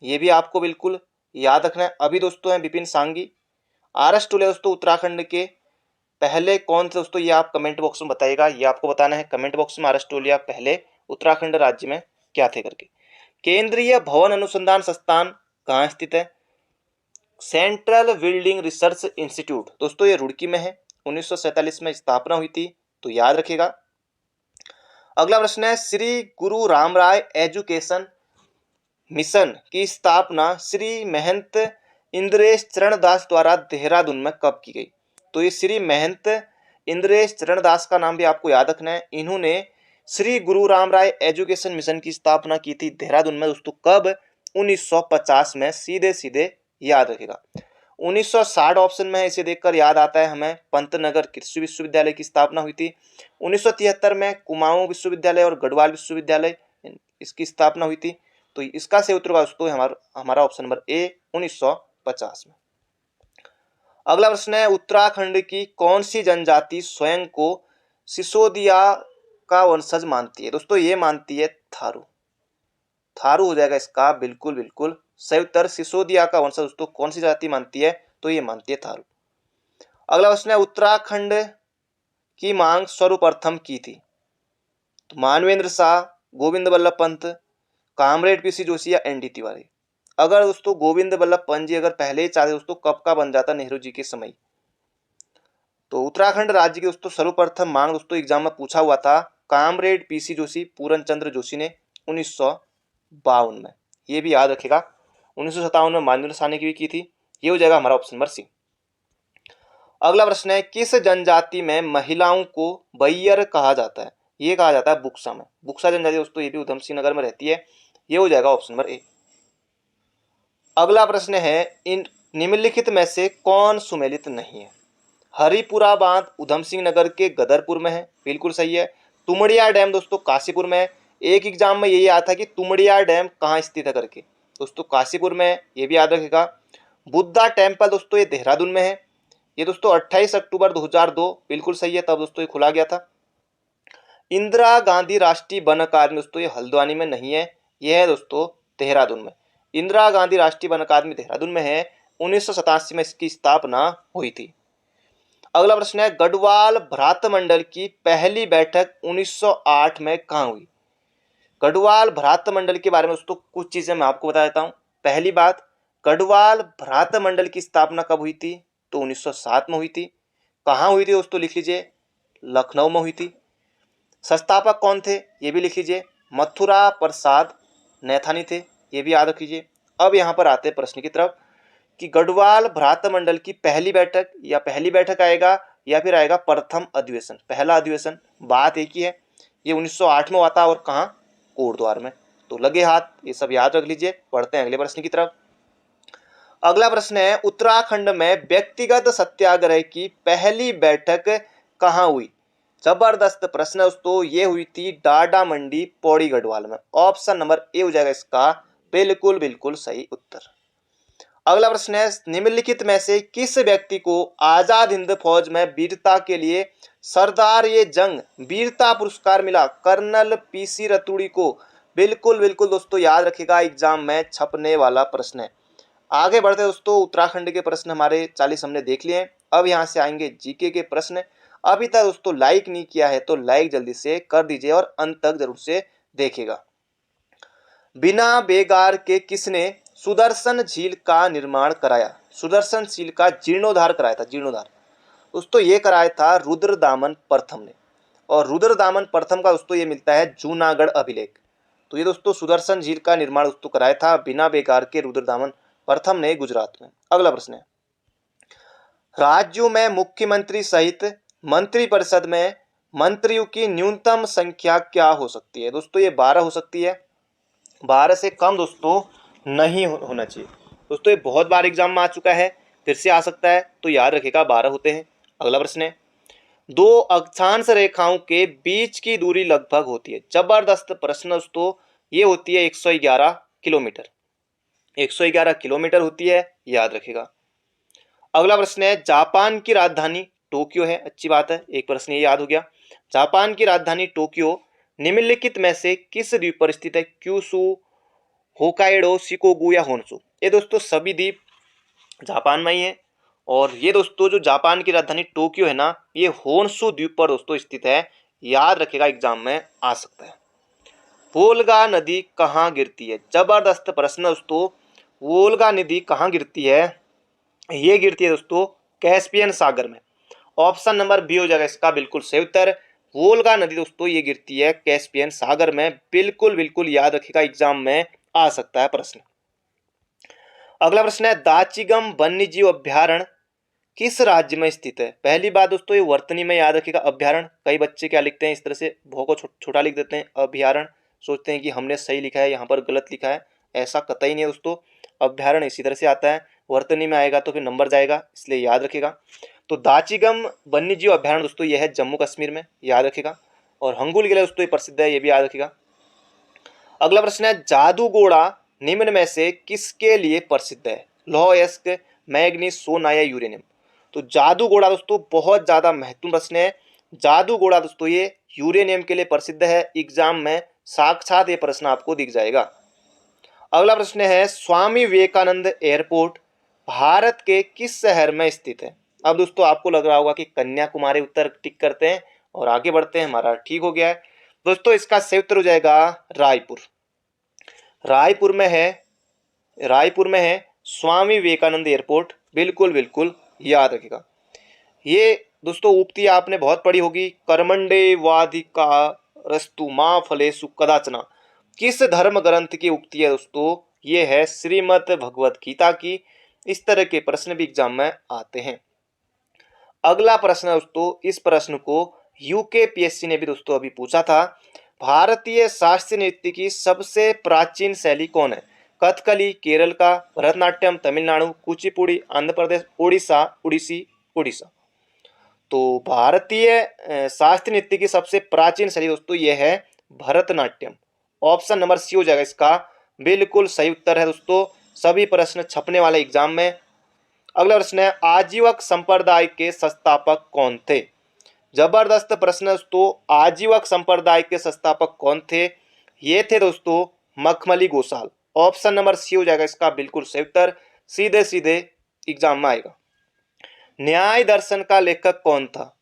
ये भी आपको बिल्कुल याद रखना है। अभी दोस्तों हैं विपिन सांघी। RS टोले दोस्तों उत्तराखंड के पहले कौन थे दोस्तों? ये आप कमेंट बॉक्स में बताइएगा, ये आपको बताना है कमेंट बॉक्स में। RS टोलिया पहले उत्तराखंड राज्य में क्या थे करके। केंद्रीय भवन अनुसंधान संस्थान कहाँ स्थित है? सेंट्रल बिल्डिंग रिसर्च इंस्टीट्यूट दोस्तों ये रुड़की में है। 1947 में स्थापना हुई थी, तो याद रखिएगा। अगला प्रश्न है, श्री गुरु रामराय एजुकेशन मिशन की स्थापना श्री महंत इंद्रेश चरण दास द्वारा देहरादून में कब की गई? तो ये श्री महंत इंद्रेश चरण दास का नाम भी आपको याद रखना है। इन्होंने श्री गुरु रामराय एजुकेशन मिशन की स्थापना की थी देहरादून में दोस्तों कब? 1950 में। सीधे सीधे याद रखेगा। 1960 ऑप्शन में है, इसे देखकर याद आता है हमें पंतनगर कृषि विश्वविद्यालय की स्थापना हुई थी। 1973 में कुमाऊं विश्वविद्यालय और गढ़वाल विश्वविद्यालय इसकी स्थापना हुई थी। तो इसका सही उत्तर दोस्तों हमारा ऑप्शन नंबर ए 1950 में। अगला प्रश्न है, उत्तराखंड की कौन सी जनजाति स्वयं को सिसोदिया का वंशज मानती है? दोस्तों ये मानती है थारू। थारू हो जाएगा इसका बिल्कुल बिल्कुल सही उत्तर। सिसोदिया का वंशज दोस्तों कौन सी जाति मानती है? तो ये मानती है थारू। अगला प्रश्न है, उत्तराखंड की मांग सर्वप्रथम की थी? तो मानवेंद्र शाह, गोविंद बल्लभ पंत, कामरेड पीसी जोशी या ND तिवारी। अगर दोस्तों गोविंद बल्लभ पंत जी अगर पहले ही चाहते दोस्तों कब का बन जाता? नेहरू जी के समय। तो उत्तराखंड राज्य की दोस्तों सर्वप्रथम मांग दोस्तों एग्जाम में पूछा हुआ था कामरेड पीसी जोशी, पूरन चंद्र जोशी ने 1952 में। ये भी याद रखेगा। 1957 में मानवेंद्र शाह ने की थी। ये हो जाएगा हमारा ऑप्शन नंबर सी। अगला प्रश्न है, किस जनजाति में महिलाओं को बैयर कहा जाता है? ये कहा जाता है बुक्सा में। बुक्सा जनजाति दोस्तों ये भी उधम सिंह नगर में रहती है। ये हो जाएगा ऑप्शन नंबर ए। अगला प्रश्न है, इन निम्नलिखित में से कौन सुमेलित नहीं है? हरिपुरा बांध उधम सिंह नगर के गदरपुर में है, बिल्कुल सही है। तुमड़िया डैम दोस्तों काशीपुर में है। एक एग्जाम में यही आया था कि तुमड़िया डैम कहाँ स्थित है करके, दोस्तों काशीपुर में है, ये भी याद रखेगा। बुद्धा टेम्पल दोस्तों ये देहरादून में है। ये दोस्तों 28 अक्टूबर 2002 बिल्कुल सही है, तब दोस्तों ये खुला गया था। इंदिरा गांधी राष्ट्रीय वन अकादमी दोस्तों ये हल्द्वानी में नहीं है, यह है दोस्तों देहरादून में। इंदिरा गांधी राष्ट्रीय वन अकादमी देहरादून में है। 1987 में इसकी स्थापना हुई थी। अगला प्रश्न है, गढ़वाल भ्रात मंडल की पहली बैठक 1908 में कहाँ हुई? गढ़वाल भ्रात मंडल के बारे में दोस्तों कुछ चीजें मैं आपको बता देता हूँ। पहली बात, गढ़वाल भ्रात मंडल की स्थापना कब हुई थी? तो 1907 में हुई थी। कहाँ हुई थी दोस्तों लिख लीजिए, लखनऊ में हुई थी। संस्थापक कौन थे? ये भी लिख लीजिए, मथुरा प्रसाद नैथानी थे, ये भी याद रख लीजिए। अब यहाँ पर आते हैं प्रश्न की तरफ कि गढ़वाल भ्रात मंडल की पहली बैठक, या पहली बैठक आएगा या फिर आएगा प्रथम अधिवेशन, पहला अधिवेशन, बात एक ही है। ये 1908 में हुआ था और कहाँ, कोटद्वार में। तो लगे हाथ, ये सब याद रख लीजिए। पढ़ते हैं अगले प्रश्न की तरफ। अगला प्रश्न है उत्तराखंड में व्यक्तिगत सत्याग्रह की पहली बैठक कहाँ हुई। जबरदस्त प्रश्न है दोस्तों, ये हुई थी डाडा मंडी पौड़ी गढ़वाल में। ऑप्शन नंबर ए हो जाएगा इसका बिल्कुल बिल्कुल सही उत्तर। अगला प्रश्न है निम्नलिखित में से किस व्यक्ति को आजाद हिंद फौज में वीरता के लिए सरदार ये जंग वीरता पुरस्कार मिला। कर्नल पीसी रतूड़ी को। बिल्कुल बिल्कुल दोस्तों याद रखिएगा, एग्जाम में छपने वाला प्रश्न है। आगे बढ़ते दोस्तों, उत्तराखंड के प्रश्न हमारे 40 हमने देख लिए हैं। अब यहाँ से आएंगे जीके के प्रश्न। अभी तक दोस्तों लाइक नहीं किया है तो लाइक जल्दी से कर दीजिए और अंत तक जरूर से देखिएगा। बिना बेगार के किसने सुदर्शन झील का निर्माण कराया। सुदर्शन झील का जीर्णोद्धार कराया था, जीर्णोद्धार दोस्तों ये कराया था रुद्रदामन प्रथम ने। और रुद्रदामन प्रथम का दोस्तों ये मिलता है जूनागढ़ अभिलेख। तो ये दोस्तों सुदर्शन झील का निर्माण दोस्तों कराया था बिना बेगार के रुद्रदामन प्रथम ने गुजरात में। अगला प्रश्न है राज्यों में मुख्यमंत्री सहित मंत्रिपरिषद में मंत्रियों की न्यूनतम संख्या क्या हो सकती है। दोस्तों ये 12 हो सकती है, 12 से कम दोस्तों नहीं होना चाहिए। दोस्तों ये बहुत बार एग्जाम में आ चुका है, फिर से आ सकता है, तो याद रखिएगा 12 होते हैं। अगला प्रश्न है दो अक्षांश रेखाओं के बीच की दूरी लगभग होती है। जबरदस्त प्रश्न दोस्तों, ये होती है 111 किलोमीटर। 111 किलोमीटर होती है, याद रखिएगा। अगला प्रश्न है जापान की राजधानी टोक्यो है। अच्छी बात है, एक प्रश्न ये याद हो गया। जापान की राजधानी टोक्यो निम्नलिखित में से किस द्वीप पर स्थित है। क्यूशू, होकाइडो, शिकोगु या होन्शु। ये दोस्तों सभी द्वीप जापान में ही है। और ये दोस्तों जो जापान की राजधानी टोक्यो है ना, ये होन्शु द्वीप पर दोस्तों स्थित है, याद रखेगा, एग्जाम में आ सकता है। वोल्गा नदी कहाँ गिरती है। जबरदस्त प्रश्न दोस्तों, वोल्गा नदी कहाँ गिरती है। ये गिरती है दोस्तों कैस्पियन सागर में। ऑप्शन नंबर बी हो जाएगा इसका बिल्कुल सही उत्तर। वोल्गा नदी दोस्तों ये गिरती है कैस्पियन सागर में। बिल्कुल बिल्कुल याद रखिएगा, एग्जाम में आ सकता है प्रश्न। अगला प्रश्न है दाचिगम वन्यजीव अभ्यारण्य किस राज्य में स्थित है। पहली बात दोस्तों ये वर्तनी में, याद रखिएगा अभ्यारण्य। कई बच्चे क्या लिखते हैं इस तरह से, भौ को छोटा लिख देते हैं, अभ्यारण्य, सोचते हैं कि हमने सही लिखा है, यहाँ पर गलत लिखा है। ऐसा कतई नहीं है दोस्तों, अभ्यारण्य इसी तरह से आता है, वर्तनी में आएगा तो फिर नंबर जाएगा, इसलिए याद रखिएगा। तो दाचिगम वन्यजीव अभ्यारण्य दोस्तों यह है जम्मू कश्मीर में, याद रखिएगा। और हंगुल किला दोस्तों ये प्रसिद्ध है, ये भी याद रखिएगा। अगला प्रश्न है जादूगोड़ा निम्न में से किसके लिए प्रसिद्ध है। लौह अयस्क, मैग्नीज, सोना या यूरेनियम। तो जादूगोड़ा दोस्तों बहुत ज्यादा महत्वपूर्ण प्रश्न है। जादूगोड़ा दोस्तों ये यूरेनियम के लिए प्रसिद्ध है। एग्जाम में साक्षात ये प्रश्न आपको दिख जाएगा। अगला प्रश्न है स्वामी विवेकानंद एयरपोर्ट भारत के किस शहर में स्थित है। अब दोस्तों आपको लग रहा होगा कि कन्याकुमारी, उत्तर टिक करते हैं और आगे बढ़ते हैं। हमारा ठीक हो गया है दोस्तों, इसका सही उत्तर हो जाएगा रायपुर। रायपुर में है स्वामी विवेकानंद एयरपोर्ट। बिल्कुल बिल्कुल याद रखिएगा। ये दोस्तों उक्ति आपने बहुत पढ़ी होगी, कर्मंडे वाधिकारस्तु मा फलेषु कदाचन। किस धर्म ग्रंथ की उक्ति है दोस्तों, ये है श्रीमद् भगवत गीता की। इस तरह के प्रश्न भी एग्जाम में आते हैं। अगला प्रश्न दोस्तों, इस प्रश्न को यूकेपीएससी ने भी दोस्तों अभी पूछा था। भारतीय शास्त्रीय नृत्य की सबसे प्राचीन शैली कौन है। कथकली केरल का, भरतनाट्यम तमिलनाडु, कुचिपुड़ी आंध्र प्रदेश, उड़ीसा। तो भारतीय शास्त्रीय नृत्य की सबसे प्राचीन शैली दोस्तों ये है भरतनाट्यम। ऑप्शन नंबर सी हो जाएगा इसका बिल्कुल सही उत्तर है दोस्तों। सभी प्रश्न छपने वाले एग्जाम में। अगला प्रश्न है आजीवक संप्रदाय के संस्थापक कौन थे। जबरदस्त प्रश्न दोस्तों, आजीवक संप्रदाय के संस्थापक कौन थे। ये थे दोस्तों मखमली गोसाल। ऑप्शन नंबर सी हो जाएगा इसका बिल्कुल सही उत्तर, सीधे सीधे एग्जाम में आएगा। न्याय दर्शन का लेखक कौन था।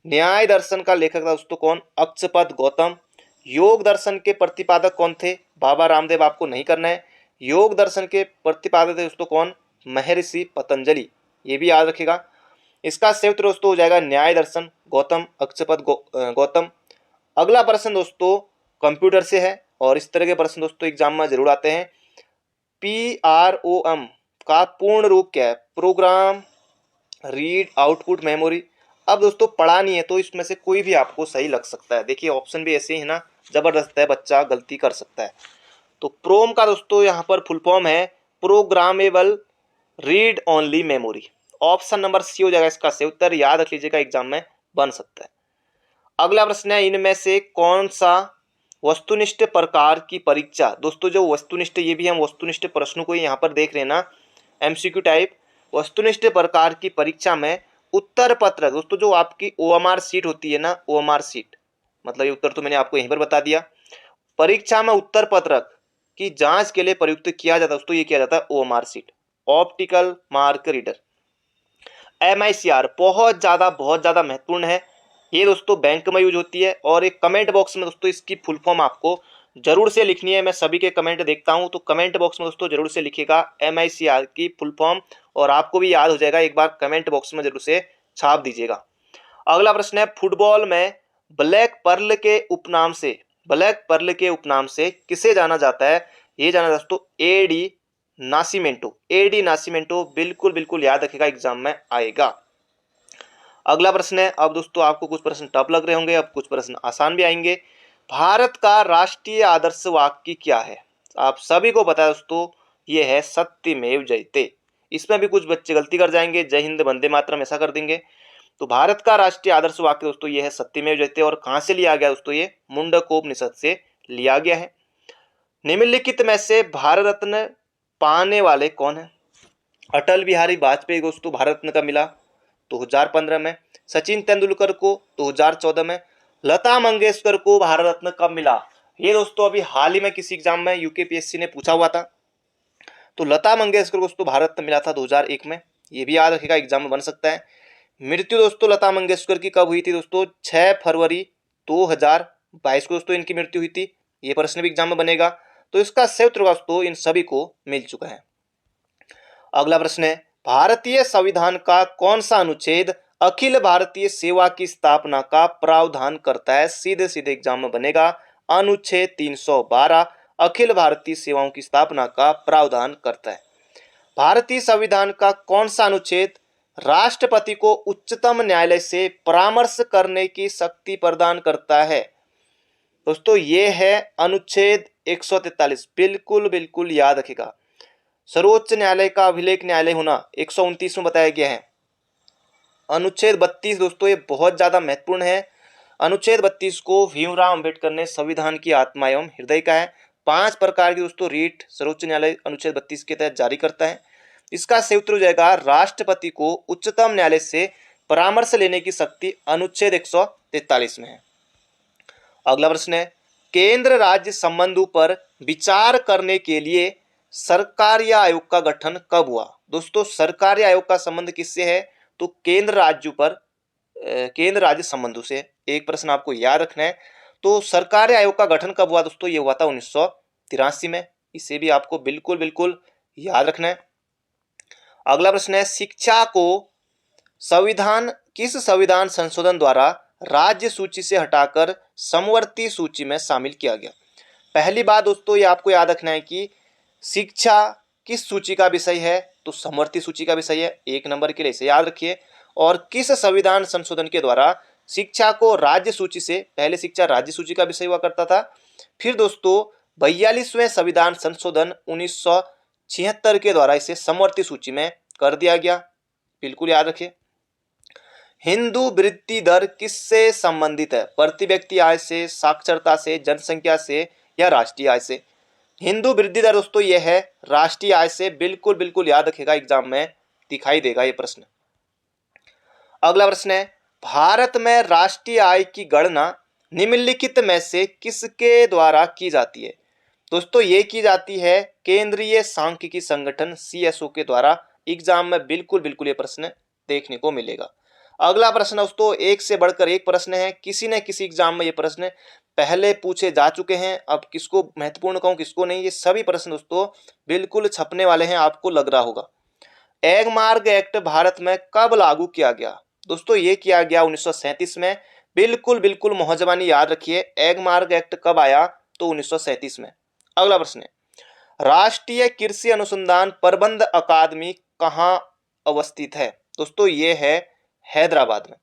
न्याय दर्शन का लेखक था दोस्तों कौन, अक्षपद गौतम। योग दर्शन के प्रतिपादक कौन थे, बाबा रामदेव। आपको नहीं करना है। योग दर्शन के प्रतिपादक थे दोस्तों कौन, महर्षि पतंजलि। ये भी याद रखिएगा। इसका सही उत्तर दोस्तों हो जाएगा न्याय दर्शन गौतम, अक्षपद गौतम। अगला प्रश्न दोस्तों कंप्यूटर से है। और इस तरह के प्रश्न दोस्तों एग्जाम में जरूर आते हैं। PROM का पूर्ण रूप क्या है? Program read output memory. अब दोस्तों पढ़ा नहीं है तो इसमें से कोई भी आपको सही लग सकता है। देखिए ऑप्शन भी ऐसे ही है ना, जबरदस्त है, बच्चा गलती कर सकता है। तो प्रोम का दोस्तों यहाँ पर फुल फॉर्म है programmable read only memory. Option number C हो जाएगा इसका सही उत्तर, याद रख लीजिएगा, एग्जाम में बन सकता है। अगला प्रश्न है, इनमें से कौन सा वस्तुनिष्ठ प्रकार की परीक्षा? दोस्तों जो वस्तुनिष्ठ, ये भी हम वस्तुनिष्ठ प्रश्नों को यहाँ पर देख रहे हैं ना, MCQ टाइप। वस्तुनिष्ठ प्रकार की परीक्षा में उत्तर पत्रक, दोस्तों जो आपकी OMR सीट होती है ना, OMR सीट, मतलब ये उत्तर तो मैंने आपको यहीं पर बता दिया। परीक्षा में उत्तर पत्रक की जांच के लिए प्रयुक्त किया जाता है दोस्तों, ये किया जाता है OMR seat, optical mark reader. MICR बहुत ज़्यादा महत्वपूर्ण है, ये दोस्तों बैंक में यूज होती है। और एक कमेंट बॉक्स में दोस्तों इसकी फुल फॉर्म आपको जरूर से लिखनी है। मैं सभी के कमेंट देखता हूं, तो कमेंट बॉक्स में दोस्तों जरूर से लिखिएगा MICR की फुल फॉर्म, और आपको भी याद हो जाएगा, एक बार कमेंट बॉक्स में जरूर से छाप दीजिएगा। अगला प्रश्न है, फुटबॉल में ब्लैक पर्ल के उपनाम से किसे जाना जाता है? ये जाना दोस्तों एडी नासिमेंटो। बिल्कुल याद रखिएगा, एग्जाम में आएगा। अगला प्रश्न है, अब दोस्तों आपको कुछ प्रश्न टफ लग रहे होंगे, अब कुछ प्रश्न आसान भी आएंगे। भारत का राष्ट्रीय आदर्श वाक्य क्या है? आप सभी को पता है दोस्तों, ये है सत्यमेव जयते। इसमें भी कुछ बच्चे गलती कर जाएंगे, जय हिंद वंदे मातरम ऐसा कर देंगे। तो भारत का राष्ट्रीय आदर्श वाक्य दोस्तों ये है सत्यमेव जयते। और कहां से लिया गया दोस्तों? ये मुंडकोपनिषद से लिया गया है। निम्नलिखित में से भारत रत्न पाने वाले कौन है? अटल बिहारी वाजपेयी दोस्तों भारत रत्न का मिला 2015 में, सचिन तेंदुलकर को 2014 में, लता मंगेशकर को भारत रत्न कब मिला? ये दोस्तों अभी हाल ही में किसी एग्जाम में UKPSC ने पूछा हुआ था। तो लता मंगेशकर को दोस्तों भारत रत्न मिला था 2001 में, ये भी याद रखिएगा, एग्जाम में बन सकता है। मृत्यु दोस्तों लता मंगेशकर की कब हुई थी दोस्तों? 6 फरवरी 2022 को दोस्तों इनकी मृत्यु हुई थी। ये प्रश्न भी एग्जाम में बनेगा। तो इसका सही उत्तर दोस्तों इन सभी को मिल चुका है। अगला प्रश्न है, भारतीय संविधान का कौन सा अनुच्छेद अखिल भारतीय सेवा की स्थापना का प्रावधान करता है? सीधे एग्जाम में बनेगा, अनुच्छेद 312 अखिल भारतीय सेवाओं की स्थापना का प्रावधान करता है। भारतीय संविधान का कौन सा अनुच्छेद राष्ट्रपति को उच्चतम न्यायालय से परामर्श करने की शक्ति प्रदान करता है? दोस्तों ये है अनुच्छेद 143। बिल्कुल याद रखिएगा। सर्वोच्च न्यायालय का अभिलेख न्यायालय होना 129 में बताया गया है। अनुच्छेद 32 दोस्तों ये बहुत ज्यादा महत्वपूर्ण है। अनुच्छेद 32 को भीमराव अंबेडकर ने संविधान की आत्मा एवं हृदय का है। 5 प्रकार की दोस्तों रीट सर्वोच्च न्यायालय अनुच्छेद 32 के तहत जारी करता है। इसका सही उत्तर हो जाएगा, राष्ट्रपति को उच्चतम न्यायालय से परामर्श लेने की शक्ति अनुच्छेद 143 में है। अगला प्रश्न है, केंद्र राज्य संबंधों पर विचार करने के लिए सरकारीय आयोग का गठन कब हुआ? दोस्तों सरकारीय आयोग का संबंध किससे है? तो केंद्र राज्य संबंधों से। एक प्रश्न आपको याद रखना है। तो सरकारीय आयोग का गठन कब हुआ दोस्तों? ये हुआ था 1983 में। इसे भी आपको बिल्कुल याद रखना है। अगला प्रश्न है, शिक्षा को किस संविधान संशोधन द्वारा राज्य सूची से हटाकर समवर्ती सूची में शामिल किया गया? पहली बात दोस्तों ये आपको याद रखना है कि शिक्षा किस सूची का विषय है? तो समवर्ती सूची का विषय है, 1 नंबर के लिए इसे याद रखिए। और किस संविधान संशोधन के द्वारा शिक्षा को राज्य सूची से, पहले शिक्षा राज्य सूची का विषय हुआ करता था, फिर दोस्तों 42वें संविधान संशोधन 1976 के द्वारा इसे समवर्ती सूची में कर दिया गया। बिल्कुल याद रखिए। हिंदू वृद्धि दर किससे संबंधित है? प्रति व्यक्ति आय से, साक्षरता से, जनसंख्या से या राष्ट्रीय आय से? हिंदू वृद्धि दर दोस्तों यह है राष्ट्रीय आय से। बिल्कुल याद रखिएगा, एग्जाम में दिखाई देगा ये प्रश्न। अगला प्रश्न है, भारत में राष्ट्रीय आय की गणना निम्नलिखित में से किसके द्वारा की जाती है? दोस्तों ये की जाती है केंद्रीय सांख्यिकी संगठन CSO के द्वारा। एग्जाम में बिल्कुल ये प्रश्न देखने को मिलेगा। अगला प्रश्न दोस्तों एक से बढ़कर एक प्रश्न है। किसी न किसी एग्जाम में ये प्रश्न पहले पूछे जा चुके हैं। अब किसको महत्वपूर्ण कहूं किसको नहीं, ये सभी प्रश्न दोस्तों बिल्कुल छपने वाले हैं, आपको लग रहा होगा। एगमार्ग एक्ट भारत में कब लागू किया गया? दोस्तों ये किया गया 1937 में। बिल्कुल मौजवानी याद रखिए, एगमार्ग एक्ट कब आया? तो 1937 में। अगला प्रश्न है, राष्ट्रीय कृषि अनुसंधान प्रबंध अकादमी कहाँ अवस्थित है? दोस्तों ये है हैदराबाद में।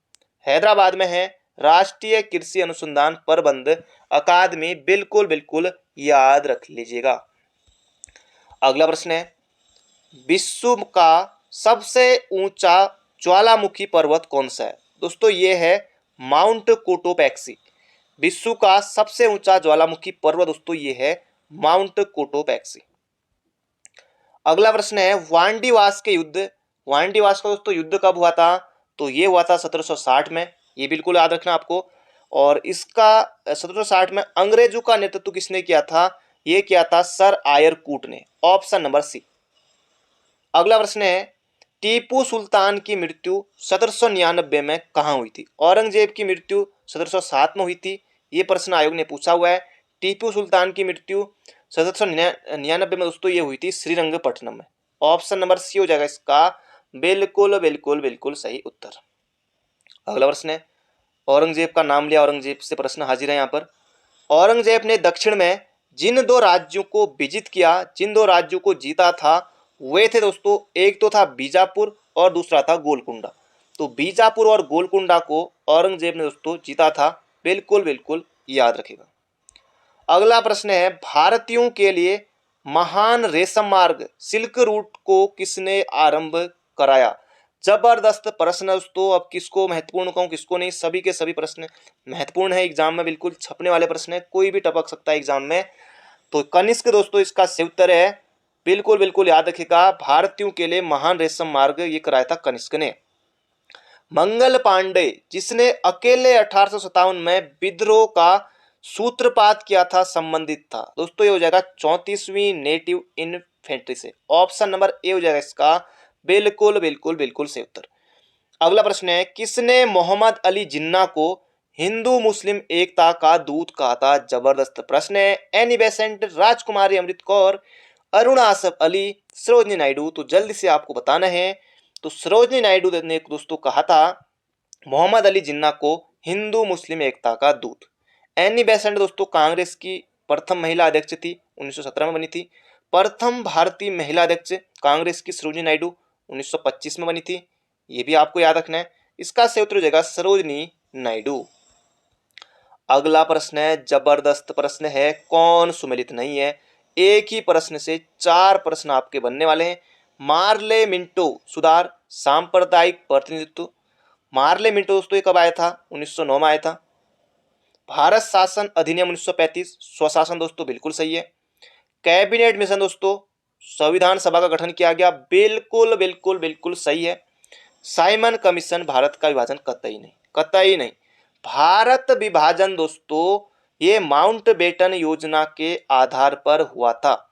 हैदराबाद में है राष्ट्रीय कृषि अनुसंधान प्रबंध अकादमी, बिल्कुल बिल्कुल याद रख लीजिएगा। अगला प्रश्न है, विश्व का सबसे ऊंचा ज्वालामुखी पर्वत कौन सा है? दोस्तों ये है माउंट कोटोपैक्सी। विश्व का सबसे ऊंचा ज्वालामुखी पर्वत दोस्तों ये है माउंट कोटोपैक्सी। अगला प्रश्न है, वांडीवास के युद्ध, वांडीवास का दोस्तों युद्ध कब हुआ था? तो ये हुआ था 1760 में, ये बिल्कुल याद रखना आपको। और इसका 1760 में अंग्रेजों का नेतृत्व किसने किया था? ये किया था सर आयर कूट ने, ऑप्शन नंबर सी। अगला प्रश्न है, टीपू सुल्तान की मृत्यु 1799 में कहाँ हुई थी? औरंगजेब की मृत्यु 1707 में हुई थी, ये प्रश्न आयोग ने पूछा हुआ है। टीपू सुल्तान की मृत्यु 1799 में दोस्तों ये हुई थी श्रीरंगपट्टनम में, ऑप्शन नंबर सी हो जाएगा इसका बिल्कुल बिल्कुल बिल्कुल सही उत्तर। अगला प्रश्न है, औरंगजेब का नाम लिया, औरंगजेब से प्रश्न हाजिर है यहाँ पर। औरंगजेब ने दक्षिण में जिन दो राज्यों को विजित किया, जिन दो राज्यों को जीता था, वे थे दोस्तों, एक तो था बीजापुर और दूसरा था गोलकुंडा। तो बीजापुर और गोलकुंडा को औरंगजेब ने दोस्तों जीता था, बिल्कुल बिल्कुल याद रखेगा। अगला प्रश्न है, भारतीयों के लिए महान रेशम मार्ग सिल्क रूट को किसने आरंभ कराया? जबरदस्त प्रश्न दोस्तों, अब किसको महत्वपूर्ण कहूं किसको नहीं, सभी के सभी प्रश्न महत्वपूर्ण है, एग्जाम में बिल्कुल छपने वाले प्रश्न है, कोई भी टपक सकता है एग्जाम में। तो कनिष्क दोस्तों इसका सही उत्तर है, बिल्कुल बिल्कुल याद रखिएगा। भारतीयों के लिए महान रेशम मार्ग ये कराया था कनिष्क ने। मंगल पांडे जिसने अकेले 1857 में विद्रोह का सूत्रपात किया था, संबंधित था, दोस्तों ये हो जाएगा 34वीं नेटिव इन्फेंट्री से, ऑप्शन नंबर ए हो जाएगा इसका बिल्कुल बिल्कुल बिल्कुल सही उत्तर। अगला प्रश्न है, किसने मोहम्मद अली जिन्ना को हिंदू मुस्लिम एकता का दूत कहा था? जबरदस्त प्रश्न है। एनी बेसेंट, राजकुमारी अमृत कौर, अरुण आसफ अली, सरोजनी नायडू? तो जल्दी से आपको बताना है। तो सरोजनी नायडू ने दोस्तों कहा था मोहम्मद अली जिन्ना को हिंदू मुस्लिम एकता का दूत। एनी बेसेंट दोस्तों कांग्रेस की प्रथम महिला अध्यक्ष थी, 1917 में बनी थी। प्रथम भारतीय महिला अध्यक्ष कांग्रेस की सरोजनी नायडू 1925 में बनी थी, ये भी आपको याद रखना है। इसका सही उत्तर हो जाएगा सरोजनी नायडू। अगला प्रश्न है, जबरदस्त प्रश्न है, कौन सुमेलित नहीं है? एक ही प्रश्न से 4 प्रश्न आपके बनने वाले हैं। मार्ले मिंटो सुधार सांप्रदायिक प्रतिनिधित्व, मार्ले मिंटो दोस्तों ये कब आया था? 1909 में आया था। भारत शासन अधिनियम 1935, स्वशासन दोस्तों बिल्कुल सही है। कैबिनेट मिशन दोस्तों, संविधान सभा का गठन किया गया, बिल्कुल बिल्कुल बिल्कुल सही है। साइमन कमीशन, भारत का विभाजन कतई नहीं, कतई नहीं। भारत विभाजन दोस्तों ये माउंटबेटन योजना के आधार पर हुआ था,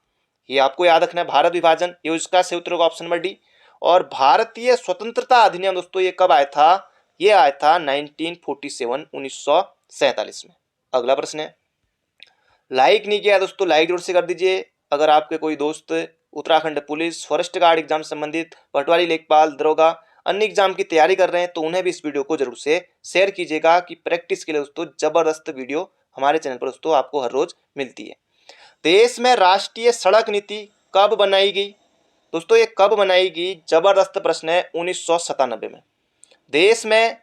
ये आपको याद रखना है। भारत विभाजन ये उसका सही उत्तर होगा ऑप्शन नंबर डी। और भारतीय स्वतंत्रता अधिनियम दोस्तों ये कब आया था? ये आया था 1947, 1947 में। अगला प्रश्न है, लाइक नहीं किया दोस्तों लाइक जरूर से कर दीजिए। अगर आपके कोई दोस्त Uttarakhand police, forest guard exam संबंधित, पटवारी, लेखपाल, दरोगा, अन्य एग्जाम की तैयारी कर रहे हैं तो उन्हें भी इस वीडियो को जरूर से शेयर कीजिएगा कि प्रैक्टिस के लिए दोस्तों जबरदस्त वीडियो हमारे चैनल पर दोस्तों आपको हर रोज मिलती है। देश में राष्ट्रीय सड़क नीति कब बनाई गई? दोस्तों ये कब बनाई गई? जबरदस्त प्रश्न है, 1997 में। देश में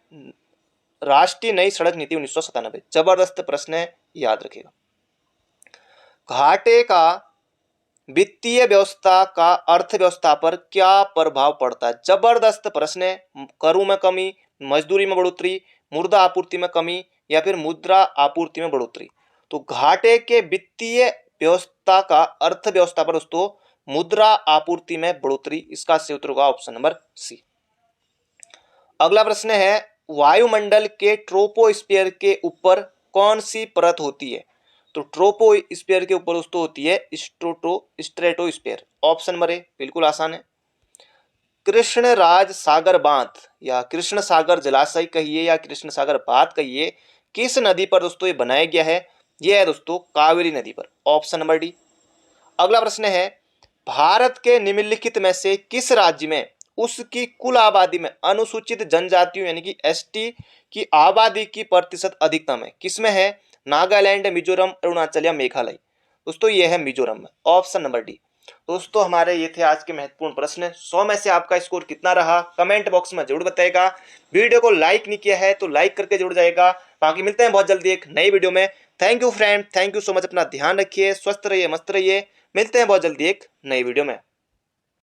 राष्ट्रीय नई सड़क नीति 1997, जबरदस्त प्रश्न है, याद रखिएगा। घाटे का वित्तीय व्यवस्था का अर्थव्यवस्था पर क्या प्रभाव पड़ता है? जबरदस्त प्रश्न है। करों में कमी, मजदूरी में बढ़ोतरी, मुद्रा आपूर्ति में कमी या फिर मुद्रा आपूर्ति में बढ़ोतरी? तो घाटे के वित्तीय व्यवस्था का अर्थव्यवस्था पर दोस्तों मुद्रा आपूर्ति में बढ़ोतरी, इसका सही उत्तर होगा ऑप्शन नंबर सी। अगला प्रश्न है, वायुमंडल के ट्रोपोस्फीयर के ऊपर कौन सी परत होती है? तो ट्रोपोस्फीयर के ऊपर दोस्तों होती है स्ट्रेटोस्फीयर, ऑप्शन नंबर ए, बिल्कुल आसान है। कृष्ण राज सागर बांध या कृष्ण सागर जलाशय कहिए या कृष्ण सागर बांध कहिए, किस नदी पर दोस्तों ये बनाया गया है? यह है दोस्तों कावेरी नदी पर, ऑप्शन नंबर डी। अगला प्रश्न है, भारत के निम्नलिखित में से किस राज्य में उसकी कुल आबादी में अनुसूचित जनजातियों यानी कि एसटी की आबादी की प्रतिशत अधिकतम है? किसमें है? नागालैंड, मिजोरम, अरुणाचल या मेघालय। दोस्तों ये है मिजोरम, ऑप्शन नंबर डी। दोस्तों हमारे ये थे आज के महत्वपूर्ण प्रश्न। 100 में से आपका स्कोर कितना रहा कमेंट बॉक्स में जरूर बताएगा। वीडियो को लाइक नहीं किया है तो लाइक करके जरूर जाएगा। बाकी मिलते हैं बहुत जल्दी एक नई वीडियो में। Thank you friend, thank you so much. अपना ध्यान रखिए, स्वस्थ रहिए, मस्त रहिए। मिलते हैं बहुत जल्दी एक नई वीडियो में।